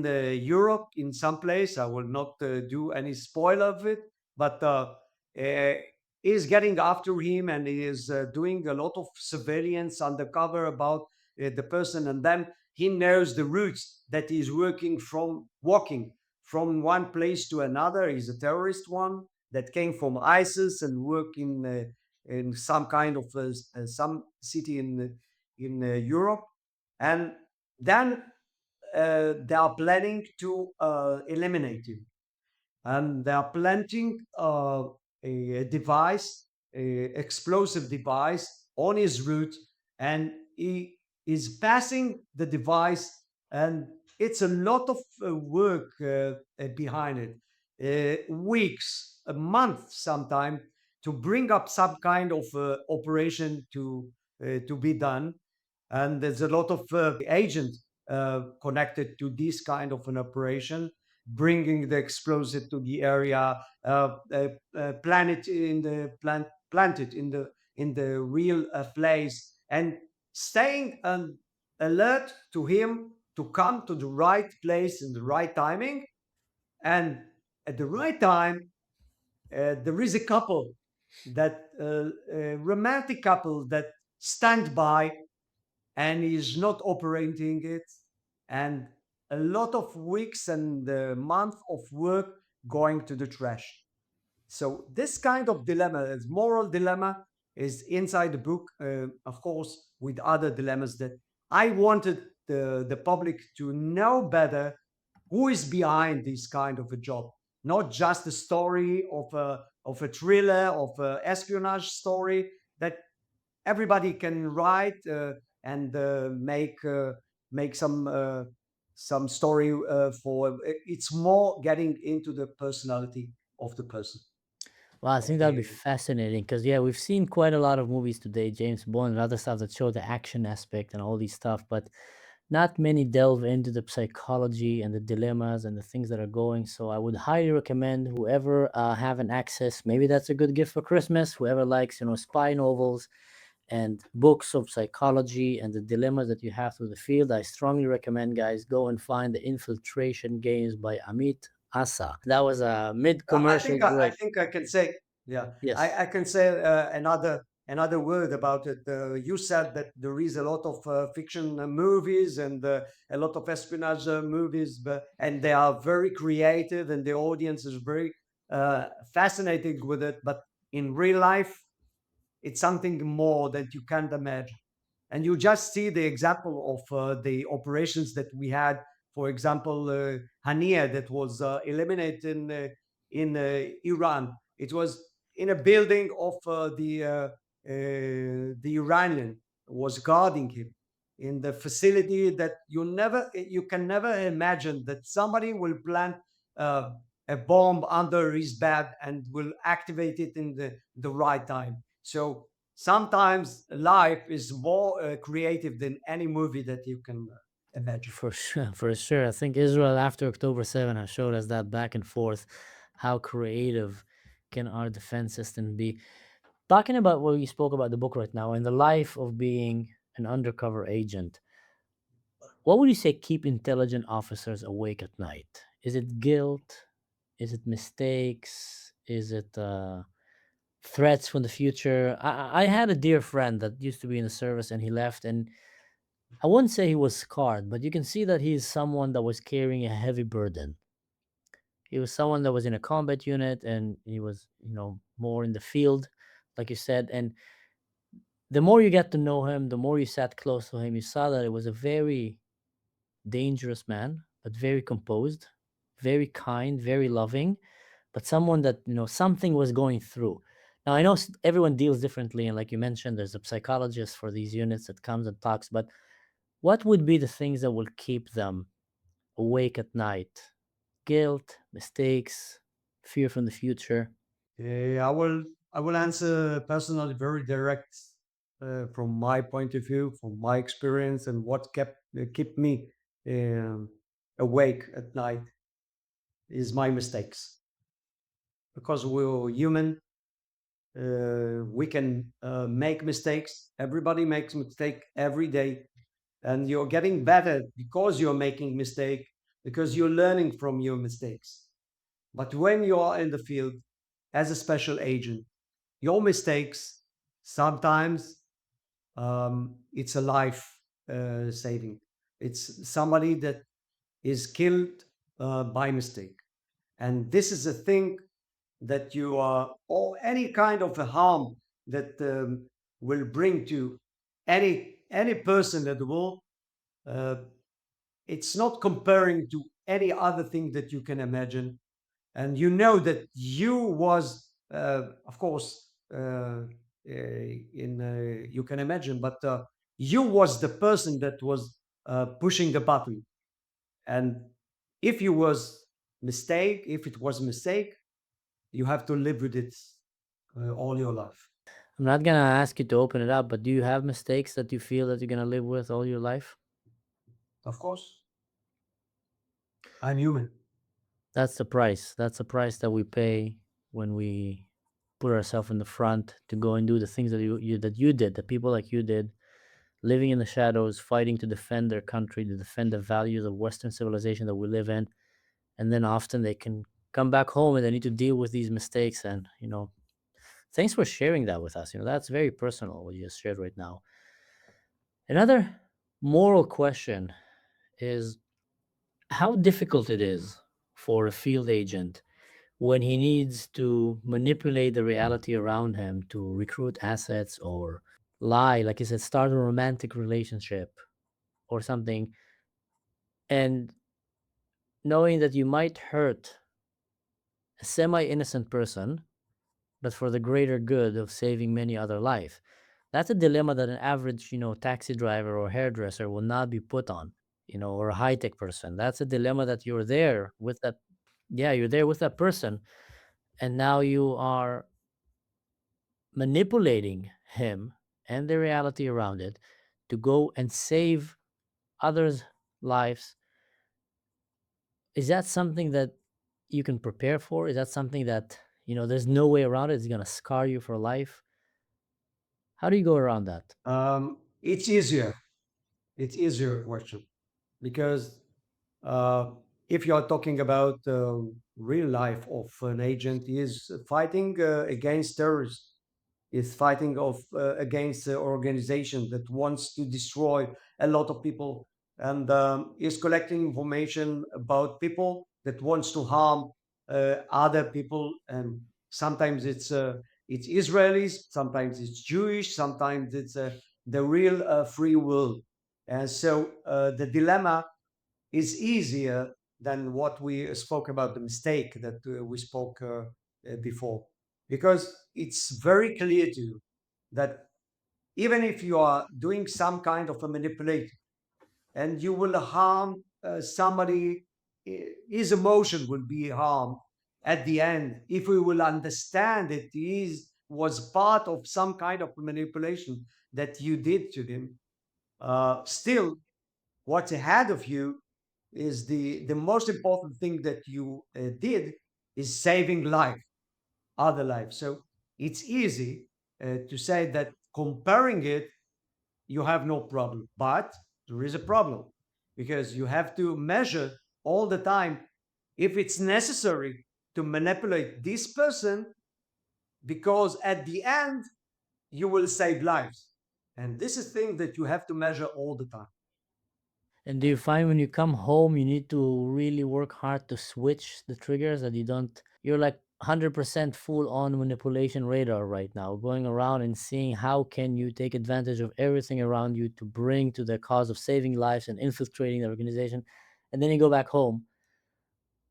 the Europe in some place. I will not do any spoil of it, but uh, is getting after him and he is doing a lot of surveillance undercover about the person, and then he knows the routes that he's working from, walking from one place to another. He's a terrorist one that came from ISIS and work in some kind of some city in Europe, and then they are planning to eliminate him, and they are planting a device, a explosive device on his route, and he is passing the device, and it's a lot of work behind it, weeks, a month, sometime, to bring up some kind of operation to be done, and there's a lot of agents connected to this kind of an operation, bringing the explosive to the area, plant it in the plant it in the real place, and staying alert to him to come to the right place in the right timing, and at the right time there is a couple that a romantic couple that stand by and is not operating it, and a lot of weeks and a month of work going to the trash. So this kind of dilemma, is moral dilemma, is inside the book, of course, with other dilemmas that I wanted the public to know better who is behind this kind of a job, not just a story of a thriller, of a espionage story that everybody can write and make some story for. It's more getting into the personality of the person Wow, I of think the that'd be agent. fascinating because yeah, we've seen quite a lot of movies today, James Bond and other stuff that show the action aspect and all these stuff, but not many delve into the psychology and the dilemmas and the things that are going. So I would highly recommend whoever have an access. Maybe that's a good gift for Christmas. Whoever likes, spy novels and books of psychology and the dilemmas that you have through the field, I strongly recommend guys go and find the Infiltration Games by Amit Assa. That was a mid commercial I break. think I can say, yeah, Yes. I can say another word about it. You said that there is a lot of fiction movies and a lot of espionage movies, and they are very creative, and the audience is very fascinated with it. But in real life, it's something more that you can't imagine. And you just see the example of the operations that we had. For example, Hania that was eliminated in Iran. It was in a building of the Iranian was guarding him in the facility that you can never imagine that somebody will plant uh, a bomb under his bed and will activate it in the right time. So sometimes life is more creative than any movie that you can imagine. For sure, for sure. I think Israel after October 7 has showed us that back and forth, how creative can our defense system be. Talking about what we spoke about the book right now, in the life of being an undercover agent, what would you say keep intelligent officers awake at night? Is it guilt? Is it mistakes? Is it threats from the future? I had a dear friend that used to be in the service and he left, and I wouldn't say he was scarred, but you can see that he's someone that was carrying a heavy burden. He was someone that was in a combat unit and he was, more in the field, like you said. And the more you get to know him, the more you sat close to him, you saw that it was a very dangerous man, but very composed, very kind, very loving. but someone that something was going through. Now I know everyone deals differently, and like you mentioned, there's a psychologist for these units that comes and talks. But what would be the things that will keep them awake at night? Guilt, mistakes, fear from the future. I will answer personally very direct from my point of view, from my experience, and what keep me um, awake at night is my mistakes. Because we're human, we can make mistakes. Everybody makes mistake every day, and you're getting better because you're making mistake, because you're learning from your mistakes. But when you are in the field as a special agent, your mistakes sometimes it's a life saving. It's somebody that is killed by mistake, and this is a thing that you are, or any kind of a harm that will bring to any person at the world. Uh, it's not comparing to any other thing that you can imagine, and you know that you was of course in you can imagine, but you was the person that was pushing the button, and if you was mistake, if it was a mistake, you have to live with it all your life. I'm not gonna ask you to open it up, but do you have mistakes that you feel that you're gonna live with all your life? Of course, I'm human. That's the price. That's the price that we pay when we put ourselves in the front to go and do the things that you did, that people like you did, living in the shadows, fighting to defend their country, to defend the values of Western civilization that we live in, and then often they can come back home and they need to deal with these mistakes. And thanks for sharing that with us. That's very personal what you just shared right now. Another moral question is how difficult it is for a field agent when he needs to manipulate the reality around him to recruit assets or lie, like you said, start a romantic relationship or something, and knowing that you might hurt a semi innocent person, but for the greater good of saving many other lives. That's a dilemma that an average, taxi driver or hairdresser will not be put on, or a high tech person. That's a dilemma that you're there with that. Yeah, you're there with that person, and now you are manipulating him and the reality around it to go and save others' lives. Is that something that you can prepare for? Is that something that, there's no way around it? It's going to scar you for life? How do you go around that? It's easier. It's easier question because uh, if you are talking about real life of an agent, he is fighting against terrorists, is fighting against an organization that wants to destroy a lot of people, and is collecting information about people that wants to harm other people, and sometimes it's Israelis, sometimes it's Jewish, sometimes it's the real free world, and so the dilemma is easier than what we spoke about, the mistake that we spoke before, because it's very clear to you that even if you are doing some kind of a manipulation and you will harm somebody, his emotion will be harmed at the end. If we will understand that he was part of some kind of manipulation that you did to him, still what's ahead of you is the most important thing that you did is saving life, other lives. So it's easy to say that comparing it, you have no problem. But there is a problem because you have to measure all the time if it's necessary to manipulate this person, because at the end, you will save lives. And this is thing that you have to measure all the time. And do you find when you come home, you need to really work hard to switch the triggers that you don't, you're like 100% full on manipulation radar right now, going around and seeing how can you take advantage of everything around you to bring to the cause of saving lives and infiltrating the organization. And then you go back home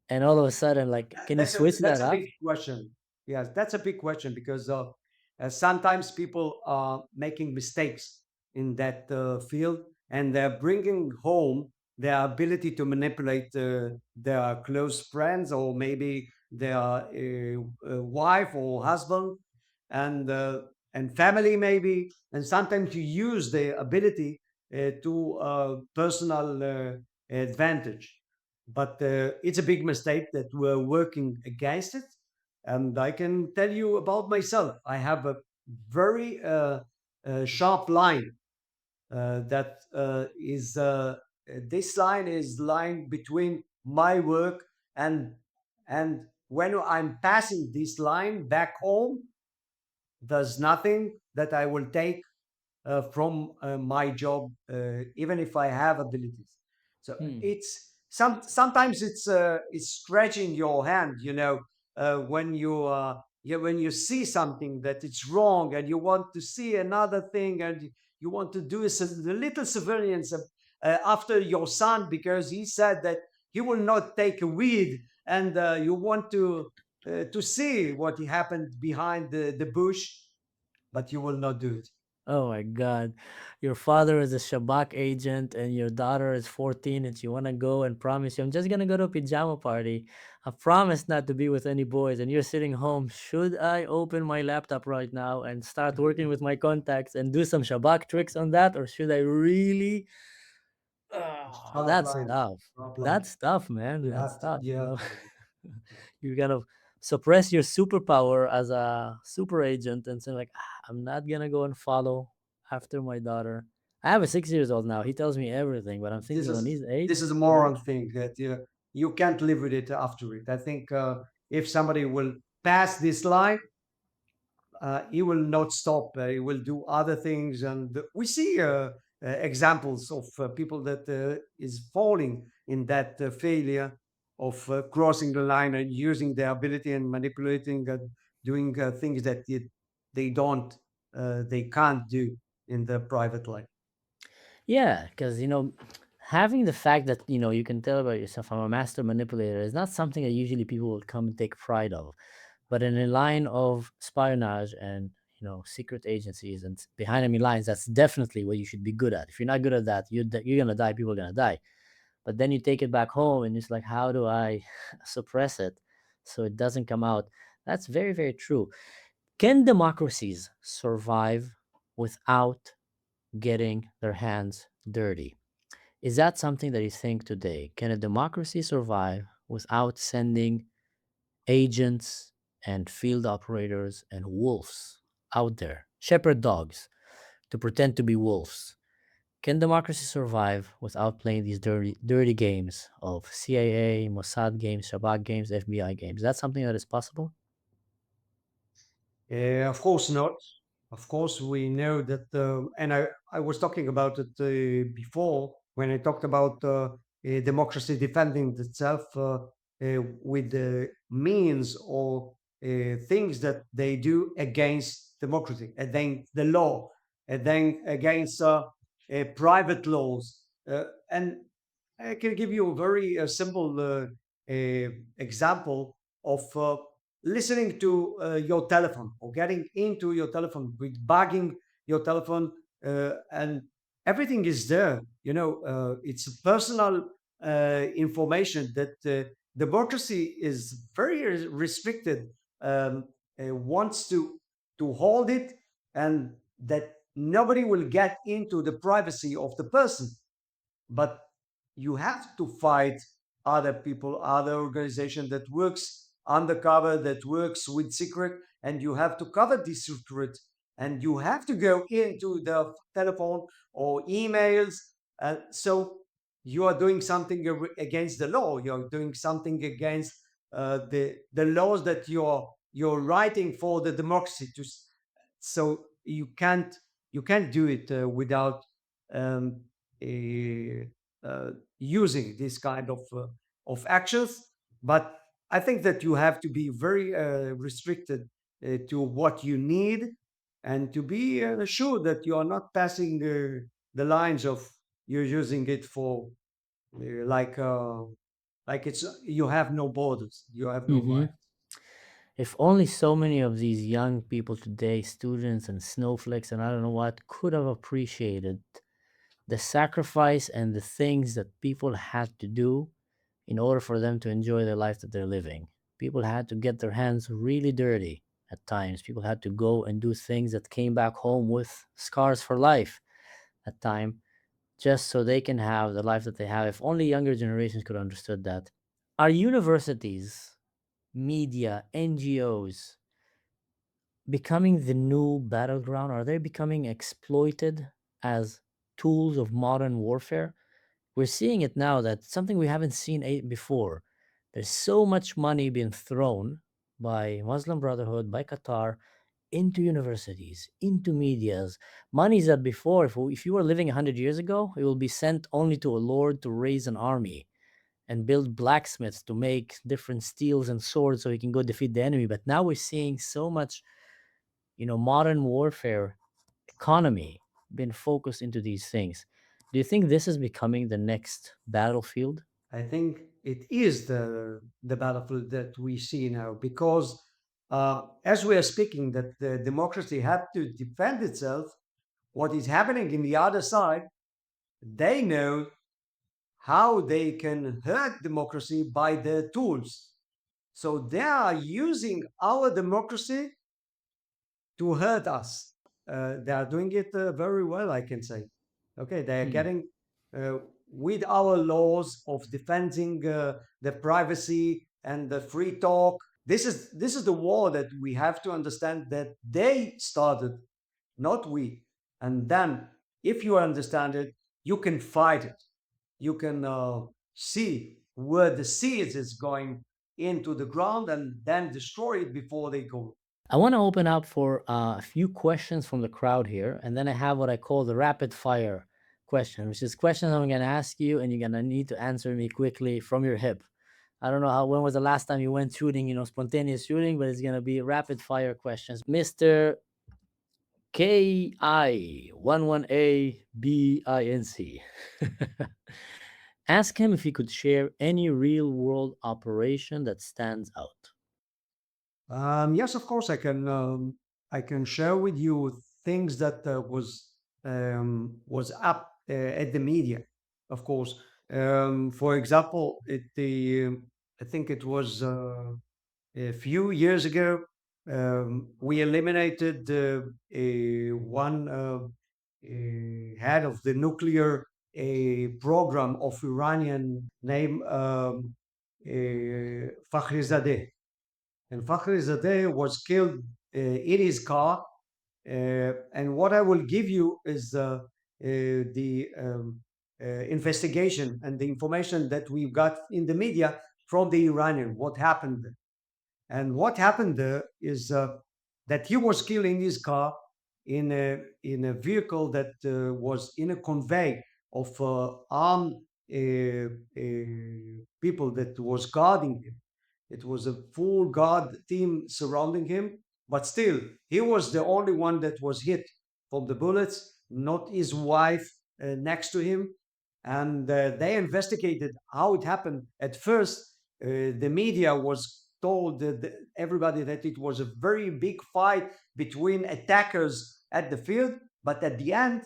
And all of a sudden, like, can you switch that That's a up? big question. Yes, that's a big question because sometimes people are making mistakes in that field, and they're bringing home their ability to manipulate their close friends or maybe their wife or husband and family maybe, and sometimes you use the ability to personal advantage. But it's a big mistake that we're working against it. And I can tell you about myself. I have a very sharp line that is this line is line between my work and when I'm passing this line back home, there's nothing that I will take from my job, even if I have abilities. So Hmm. sometimes it's stretching your hand, when when you see something that it's wrong and you want to see another thing and you want to do a little surveillance after your son because he said that he will not take a weed, and you want to see what happened behind the bush, but you will not do it. Oh my God. Your father is a Shabak agent and your daughter is 14 and she want to go and promise you, I'm just going to go to a pajama party. I promise not to be with any boys. And you're sitting home. Should I open my laptop right now and start working with my contacts and do some Shabak tricks on that? Or should I really? Oh, Sharp that's line, tough. sharp line. That's tough, man. You That's have to, tough. you have to. You kind of suppress your superpower as a super agent and say like, "Ah, I'm not gonna go and follow after my daughter." I have a 6 years old now. He tells me everything, but I'm This thinking when is he's eight, this is a moron thing that you can't live with it after it. I think if somebody will pass this line, he will not stop. He will do other things, and we see examples of people that is falling in that failure of crossing the line and using their ability and manipulating, doing things that they don't, they can't do in the private life. yeah, because having the fact that you can tell about yourself, I'm a master manipulator, is not something that usually people will come and take pride of. But in a line of espionage and secret agencies and behind enemy lines, that's definitely what you should be good at. If you're not good at that, you're gonna die. People are gonna die. But then you take it back home and it's like, how do I suppress it so it doesn't come out? That's very, very true. Can democracies survive without getting their hands dirty? Is that something that you think today? Can a democracy survive without sending agents and field operators and wolves out there, shepherd dogs, to pretend to be wolves? Can democracy survive without playing these dirty games of CIA, Mossad games, Shabak games, FBI games? That's something that is possible? Of course not. Of course, we know that, and I was talking about it before when I talked about democracy defending itself with the means or things that they do against democracy, and then the law, and then against private laws. And I can give you a very simple example of listening to your telephone or getting into your telephone with bugging your telephone, and everything is there. It's personal information that democracy is very restricted, wants to hold it, and that nobody will get into the privacy of the person. But you have to fight other people, other organization that works undercover, that works with secret, and you have to cover this secret, and you have to go into the telephone or emails. So you are doing something against the law. You're doing something against the laws that you're writing for the democracy to. So you can't do it without um, a, using this kind of actions. But I think that you have to be very restricted to what you need, and to be sure that you are not passing the lines of you're using it for like like it's you have no borders, you have no Hmm. rights. If only so many of these young people today, students and snowflakes, and I don't know what, could have appreciated the sacrifice and the things that people had to do in order for them to enjoy the life that they're living. People had to get their hands really dirty at times. People had to go and do things that came back home with scars for life at time, just so they can have the life that they have. If only younger generations could have understood that. Our universities, media, NGOs, becoming the new battleground? Are they becoming exploited as tools of modern warfare? We're seeing it now, that something we haven't seen before. There's so much money being thrown by Muslim Brotherhood, by Qatar, into universities, into medias. Monies that before, if you were living 100 years ago, it will be sent only to a lord to raise an army and build blacksmiths to make different steels and swords so he can go defeat the enemy. But now we're seeing so much, modern warfare economy been focused into these things. Do you think this is becoming the next battlefield? I think it is the battlefield that we see now because as we are speaking, that the democracy had to defend itself. What is happening in the other side, they know how they can hurt democracy by their tools. So they are using our democracy to hurt us. They are doing it very well, I can say. Okay, they are Hmm. getting uh, with our laws of defending the privacy and the free talk. This is the war that we have to understand that they started, not we. And then, if you understand it, you can fight it. You can see where the seeds is going into the ground and then destroy it before they go. I want to open up for a few questions from the crowd here, and then I have what I call the rapid fire question, which is questions I'm going to ask you, and you're going to need to answer me quickly from your hip. I don't know when was the last time you went shooting, spontaneous shooting, but it's going to be rapid fire questions. Mr. KI11ABINC. Ask him if he could share any real world operation that stands out. Yes, of course, I can. I can share with you things that was up at the media. Of course, for example, I think it was a few years ago. We eliminated one head of the nuclear program of Iranian named Fakhrizadeh, and Fakhrizadeh was killed in his car. And what I will give you is the investigation and the information that we got in the media from the Iranian. What happened? And what happened is that he was killed in his car in a vehicle that was in a convey of armed people that was guarding him. It was a full guard team surrounding him, but still, he was the only one that was hit from the bullets, not his wife next to him. And they investigated how it happened. At first, the media was told everybody that it was a very big fight between attackers at the field, but at the end,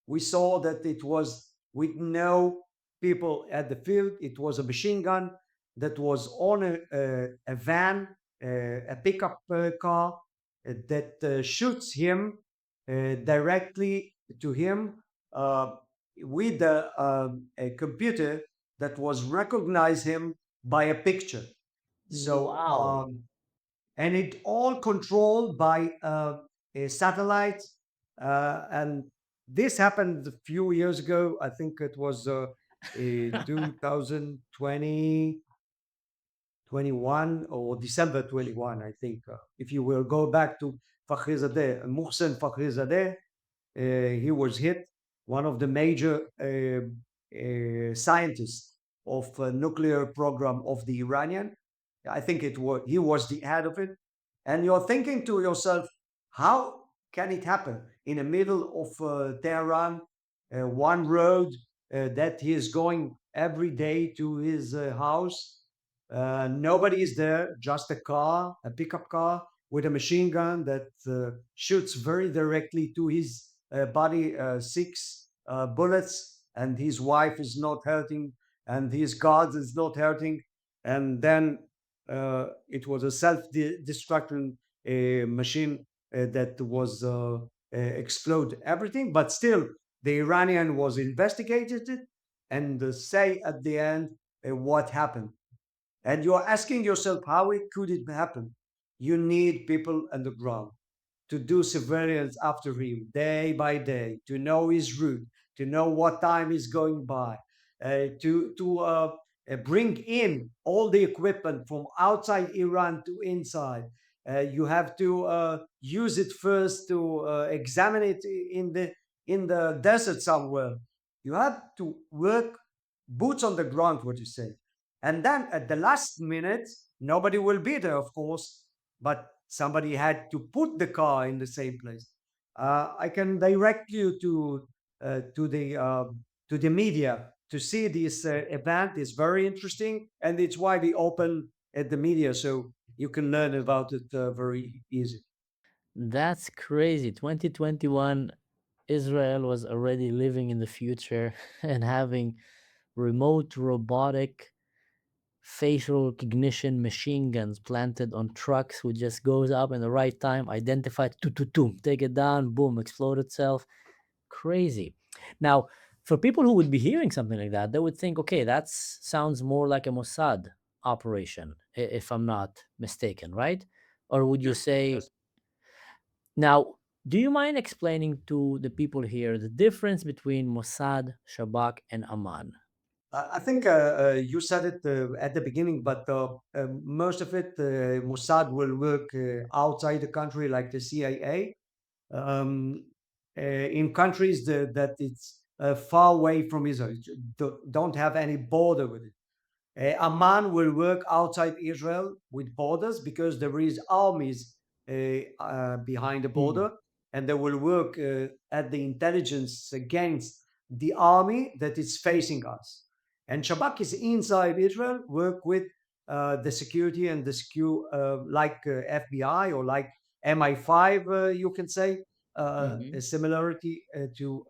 we saw that it was with no people at the field. It was a machine gun that was on a van, a pickup car that shoots him directly to him uh, with a computer that was recognize him by a picture. So, Wow. and it all controlled by a satellite. And this happened a few years ago. I think it was 2020 21 or December 21, I think. If you will go back to Fakhrizadeh, Mohsen Fakhrizadeh, he was hit, one of the major scientists of nuclear program of the Iranian. I think he was the head of it. And you're thinking to yourself, how can it happen in the middle of Tehran, one road that he is going every day to his house. Nobody is there, just a car, a pickup car with a machine gun that shoots very directly to his body, six bullets, and his wife is not hurting, and his guards is not hurting. And then it was a self-destruction machine that was explode everything, but still the Iranian was investigated it and say at the end what happened. And you're asking yourself, how it could it happen? You need people on the ground to do surveillance after him day by day, to know his route, to know what time is going by, to bring in all the equipment from outside Iran to inside. You have to use it first to examine it in the desert somewhere. You have to work boots on the ground, what you say. And then at the last minute, nobody will be there, of course, but somebody had to put the car in the same place. I can direct you uh, to the uh, to the media to see this event. Is very interesting, and it's widely open at the media, so you can learn about it very easy. That's crazy. 2021, Israel was already living in the future and having remote robotic facial recognition machine guns planted on trucks who just goes up in the right time, identify, take it down, boom, explode itself. Crazy. Now, for people who would be hearing something like that, they would think, okay, that sounds more like a Mossad operation, if I'm not mistaken, right? Or would you Yes, say, yes. now, do you mind explaining to the people here the difference between Mossad, Shabak, and Aman? I think you said it at the beginning, but most of it, Mossad will work outside the country, like the CIA, in countries that it's far away from Israel, don't have any border with it. Amman will work outside Israel with borders because there is armies behind the Mm, border, and they will work at the intelligence against the army that is facing us. And Shabak is inside Israel, work with the security and the secure, like FBI or like MI5, you can say, a mhm. similarity to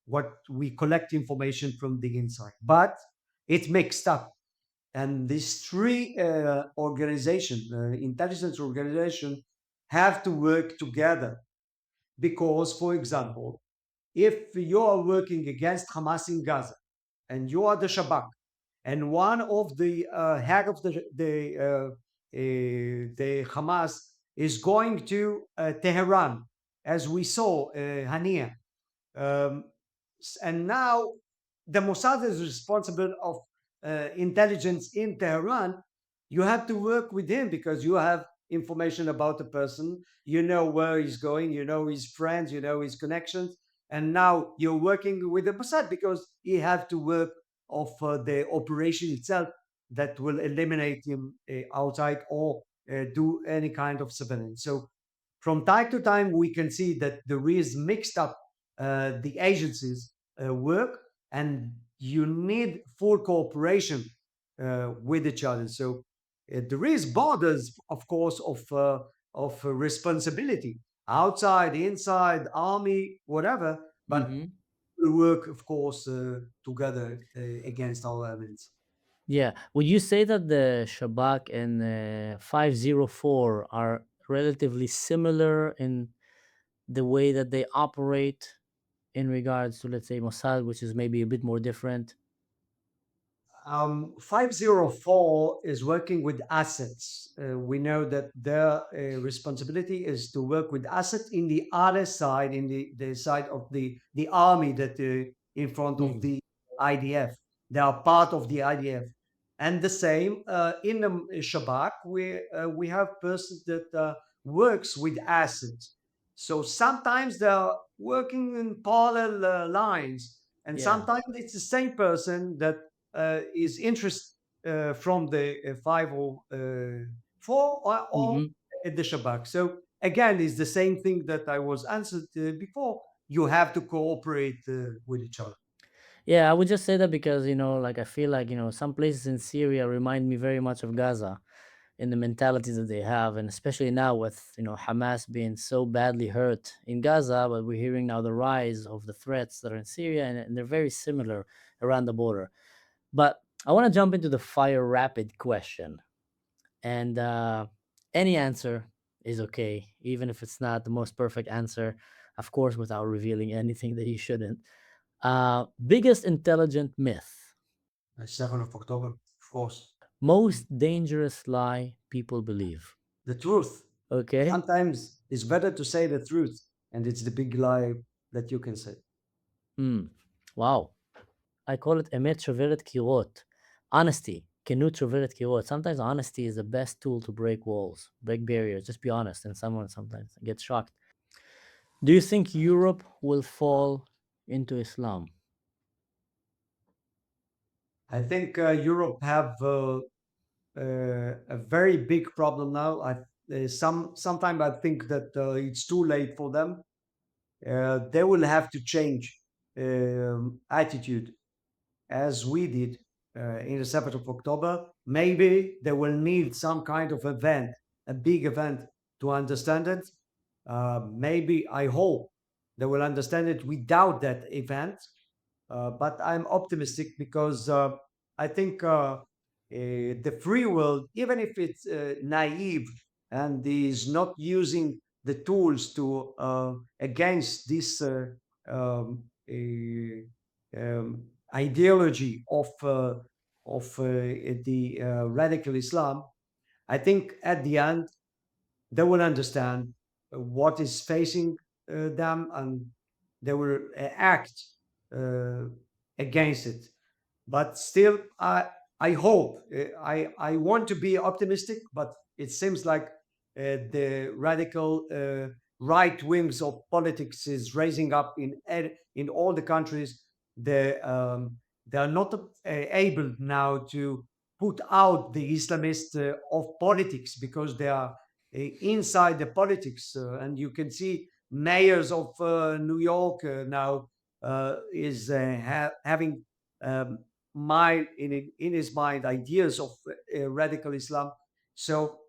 what we collect information from the inside. But it's mixed up, and these three organizations, intelligence organization, have to work together because, for example, if you are working against Hamas in Gaza and you are the Shabak, and one of the head of the Hamas is going to Tehran, as we saw, Hania, um, and now the Mossad is responsible of intelligence in Tehran. You have to work with him because you have information about the person. You know where he's going. You know his friends. You know his connections. And now you're working with the Mossad because he have to work of the operation itself that will eliminate him outside or do any kind of surveillance. So from time to time, we can see that there is mixed up the agencies work, and you need full cooperation with each other. So there is borders, of course, of responsibility outside, inside, army, whatever, but Mhm. we work, of course, together against our enemies. Yeah. Would you say that the Shabak and 504 are relatively similar in the way that they operate in regards to, let's say, Mossad, which is maybe a bit more different? 504 is working with assets. We know that their responsibility is to work with assets in the other side, in the side of the army that in front of Mm. the IDF. They are part of the IDF. And the same in the Shabak, we have persons that works with assets. So sometimes they are working in parallel lines, and Yeah. sometimes it's the same person that is interest from the 504 or Hmm. at the Shabak. So again, it's the same thing that I was answered before. You have to cooperate with each other. Yeah, I would just say that because, like I feel like, some places in Syria remind me very much of Gaza in the mentalities that they have. And especially now with, Hamas being so badly hurt in Gaza, but we're hearing now the rise of the threats that are in Syria, and they're very similar around the border. But I want to jump into the fire rapid question. And any answer is okay, even if it's not the most perfect answer, of course, without revealing anything that you shouldn't. Biggest intelligent myth, 7th of October, of course. most dangerous lie people believe. The truth. Okay. Sometimes it's better to say the truth, and it's the big lie that you can say. Hmm. Wow. I call it emet שוברת קירות. Honesty. כנות שוברת קירות. Sometimes honesty is the best tool to break walls, break barriers. Just be honest, and someone sometimes gets shocked. Do you think Europe will fall into Islam? I think Europe have a very big problem now. Sometimes I think that it's too late for them. They will have to change attitude as we did in the 7th of October. Maybe they will need some kind of event, a big event to understand it. Maybe I hope they will understand it without that event. But I'm optimistic because I think the free world, even if it's naive and is not using the tools to against this ideology of the radical Islam, I think at the end they will understand what is facing them, and they will act uh, against it. But still, I hope, I want to be optimistic, but it seems like the radical right wings of politics is raising up in all the countries. They are not able now to put out the Islamists of politics because they are inside the politics, and you can see mayors of New York now is having um, mind in his mind ideas of radical Islam. So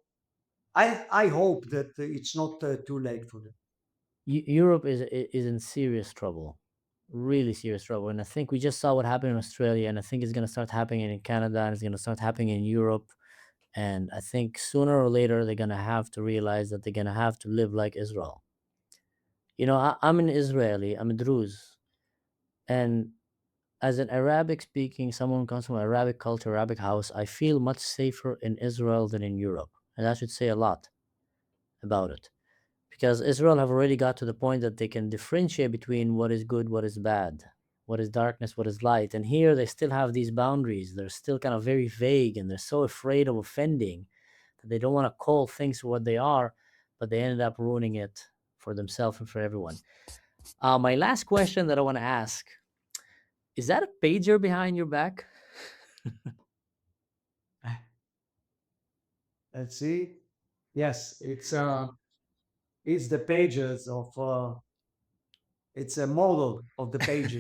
I hope that it's not too late for them. Europe is in serious trouble, really serious trouble. And I think we just saw what happened in Australia, and I think it's going to start happening in Canada, and it's going to start happening in Europe. And I think sooner or later they're going to have to realize that they're going to have to live like Israel. I'm an Israeli, I'm a Druze, and as an Arabic speaking, someone who comes from Arabic culture, Arabic house, I feel much safer in Israel than in Europe. And that should say a lot about it. Because Israel have already got to the point that they can differentiate between what is good, what is bad, what is darkness, what is light. And here they still have these boundaries. They're still kind of very vague, and they're so afraid of offending that they don't want to call things for what they are, but they ended up ruining it for themselves and for everyone. My last question that I want to ask, is that a pager behind your back? Let's see. Yes, it's the pages of it's a model of the page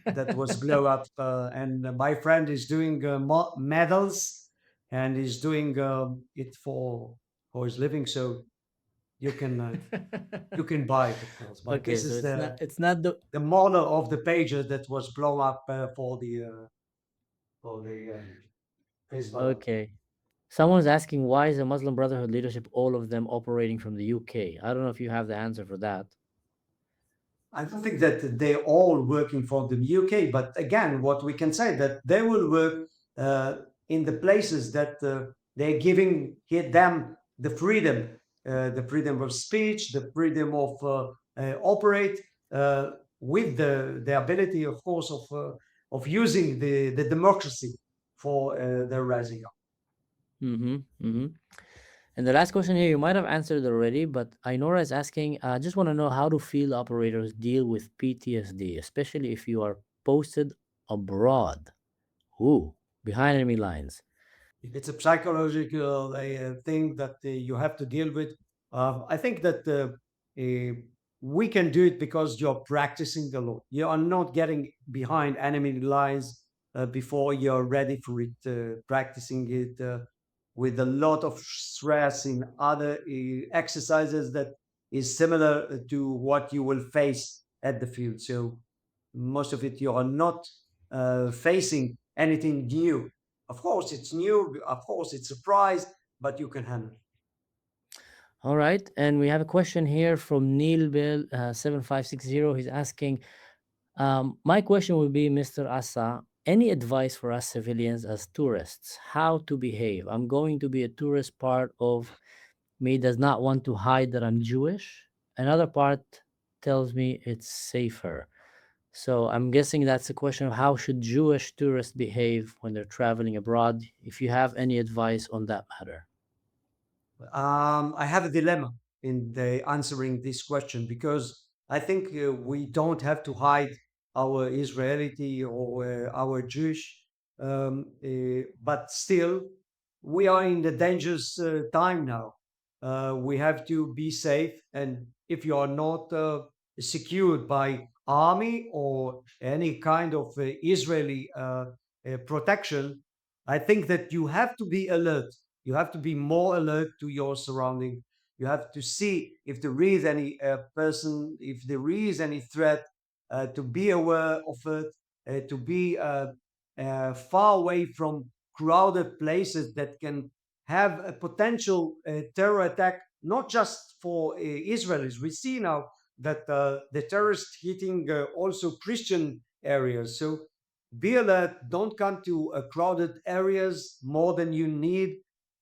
that was blow up, and my friend is doing medals, and is doing it for his living. So you can uh, you can buy it, of course. But Okay, this so is it's not the the model of the pager that was blown up for the Hezbollah. okay. Someone's asking why is the Muslim Brotherhood leadership, all of them operating from the UK? I don't know if you have the answer for that. I don't think that they're all working for the UK, but again, what we can say that they will work in the places that they're giving them the freedom of speech, the freedom of operate uh, with the ability, of course, of using the democracy for their rising up. Mm-hmm. Mm-hmm. And the last question here, you might have answered already, but Ainora is asking, I just want to know how do field operators deal with PTSD, especially if you are posted abroad. Ooh, behind enemy lines. It's a psychological thing that you have to deal with. I think that We can do it because you're practicing the law. You are not getting behind enemy lines before you're ready for it, practicing it with a lot of stress in other exercises that is similar to what you will face at the field. So most of it you are not facing anything new. Of course, it's new. Of course, it's a surprise, but you can handle it. All right, and we have a question here from Neil Bill 7560. He's asking, my question would be, Mr. Assa, any advice for us civilians as tourists? How to behave? I'm going to be a tourist. Part of me does not want to hide that I'm Jewish. Another part tells me it's safer. So I'm guessing that's a question of how should Jewish tourists behave when they're traveling abroad? If you have any advice on that matter. I have a dilemma in the answering this question because I think we don't have to hide our Israelity or our Jewish, but still, we are in the dangerous time now. We have to be safe, and if you are not secured by army or any kind of Israeli protection, I think that you have to be alert. You have to be more alert to your surrounding. You have to see if there is any person, if there is any threat, to be aware of it, to be far away from crowded places that can have a potential terror attack, not just for Israelis. We see now that the terrorists hitting also Christian areas. So be alert, don't come to crowded areas more than you need.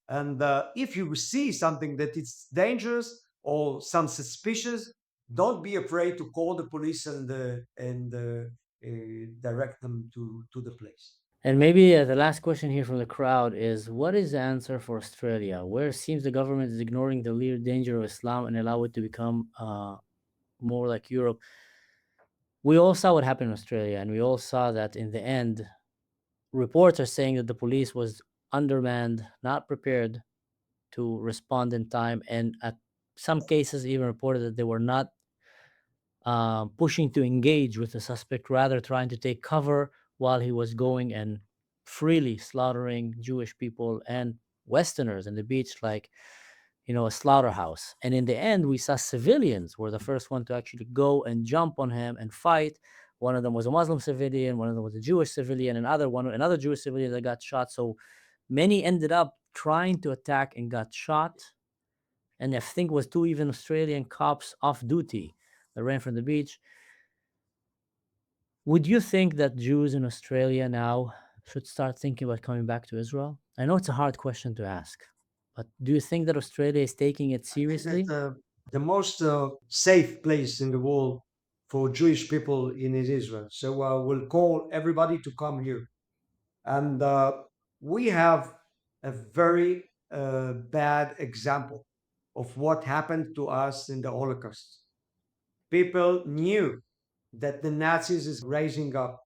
And if you see something that is dangerous or some suspicious, don't be afraid to call the police and direct them to the place. And maybe the last question here from the crowd is, what is the answer for Australia, where it seems the government is ignoring the real danger of Islam and allow it to become more like Europe? We all saw what happened in Australia, and we all saw that in the end, reports are saying that the police was undermanned, not prepared to respond in time, and at some cases even reported that they were not pushing to engage with the suspect, rather trying to take cover while he was going and freely slaughtering Jewish people and Westerners in the beach, like, a slaughterhouse. And in the end, we saw civilians were the first one to actually go and jump on him and fight. One of them was a Muslim civilian, one of them was a Jewish civilian, another Jewish civilian that got shot. So many ended up trying to attack and got shot. And I think it was two even Australian cops off duty that ran from the beach. Would you think that Jews in Australia now should start thinking about coming back to Israel? I know it's a hard question to ask, but do you think that Australia is taking it I think that seriously? the most safe place in the world for Jewish people in is Israel. So we'll call everybody to come here. And we have a very bad example of what happened to us in the Holocaust. People knew that the Nazis is rising up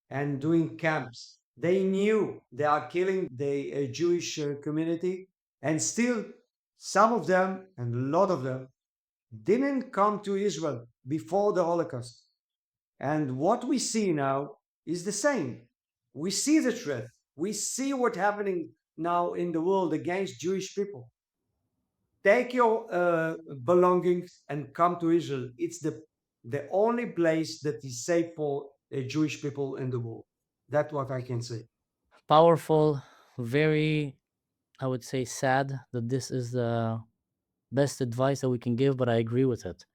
and doing camps. They knew they are killing the Jewish community, and still some of them and a lot of them didn't come to Israel before the Holocaust. And what we see now is the same. We see the threat. We see what's happening now in the world against Jewish people. Take your belongings and come to Israel. It's the only place that is safe for Jewish people in the world. That's what I can say. Powerful, very, I would say, sad that this is the best advice that we can give, but I agree with it.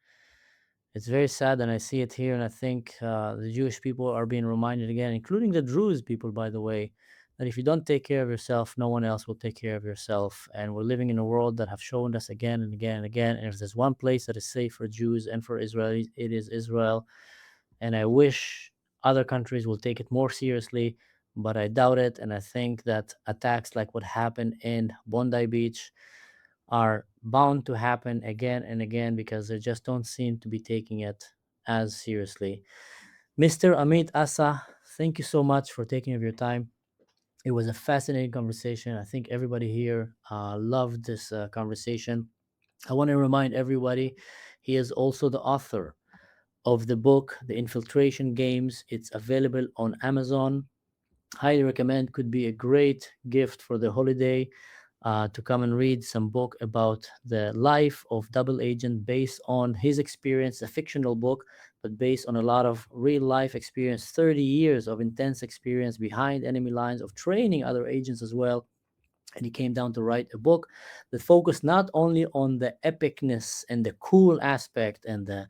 It's very sad, and I see it here, and I think the Jewish people are being reminded again, including the Druze people, by the way, that if you don't take care of yourself, no one else will take care of yourself. And we're living in a world that have shown us again and again and again. And if there's one place that is safe for Jews and for Israelis, it is Israel. And I wish other countries will take it more seriously, but I doubt it. And I think that attacks like what happened in Bondi Beach are bound to happen again and again because they just don't seem to be taking it as seriously. Mr. Amit Assa, thank you so much for taking of your time. It was a fascinating conversation. I think everybody here loved this conversation. I want to remind everybody, He is also the author of the book The Infiltration Games. It's available on Amazon. Highly recommend. Could be a great gift for the holiday, to come and read some book about the life of double agent based on his experience, a fictional book, but based on a lot of real life experience, 30 years of intense experience behind enemy lines, of training other agents as well. And he came down to write a book that focused not only on the epicness and the cool aspect and the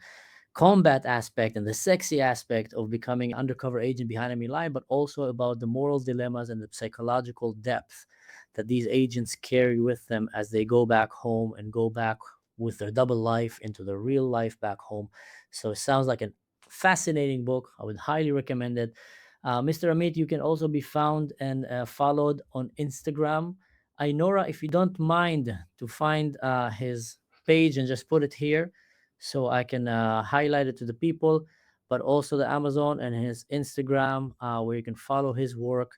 combat aspect and the sexy aspect of becoming undercover agent behind enemy line, but also about the moral dilemmas and the psychological depth that these agents carry with them as they go back home and go back with their double life into the real life back home. So it sounds like a fascinating book. I would highly recommend it. Mr. Amit, you can also be found and followed on Instagram. Nora, if you don't mind to find his page and just put it here so I can highlight it to the people, but also the Amazon and his Instagram, where you can follow his work.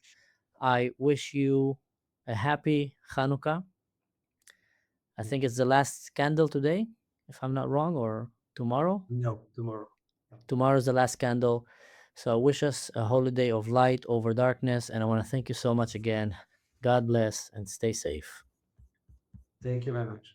I wish you a happy Hanukkah. I think it's the last candle today, if I'm not wrong, or tomorrow. No, tomorrow. Tomorrow's the last candle. So I wish us a holiday of light over darkness. And I want to thank you so much again. God bless and stay safe. Thank you very much.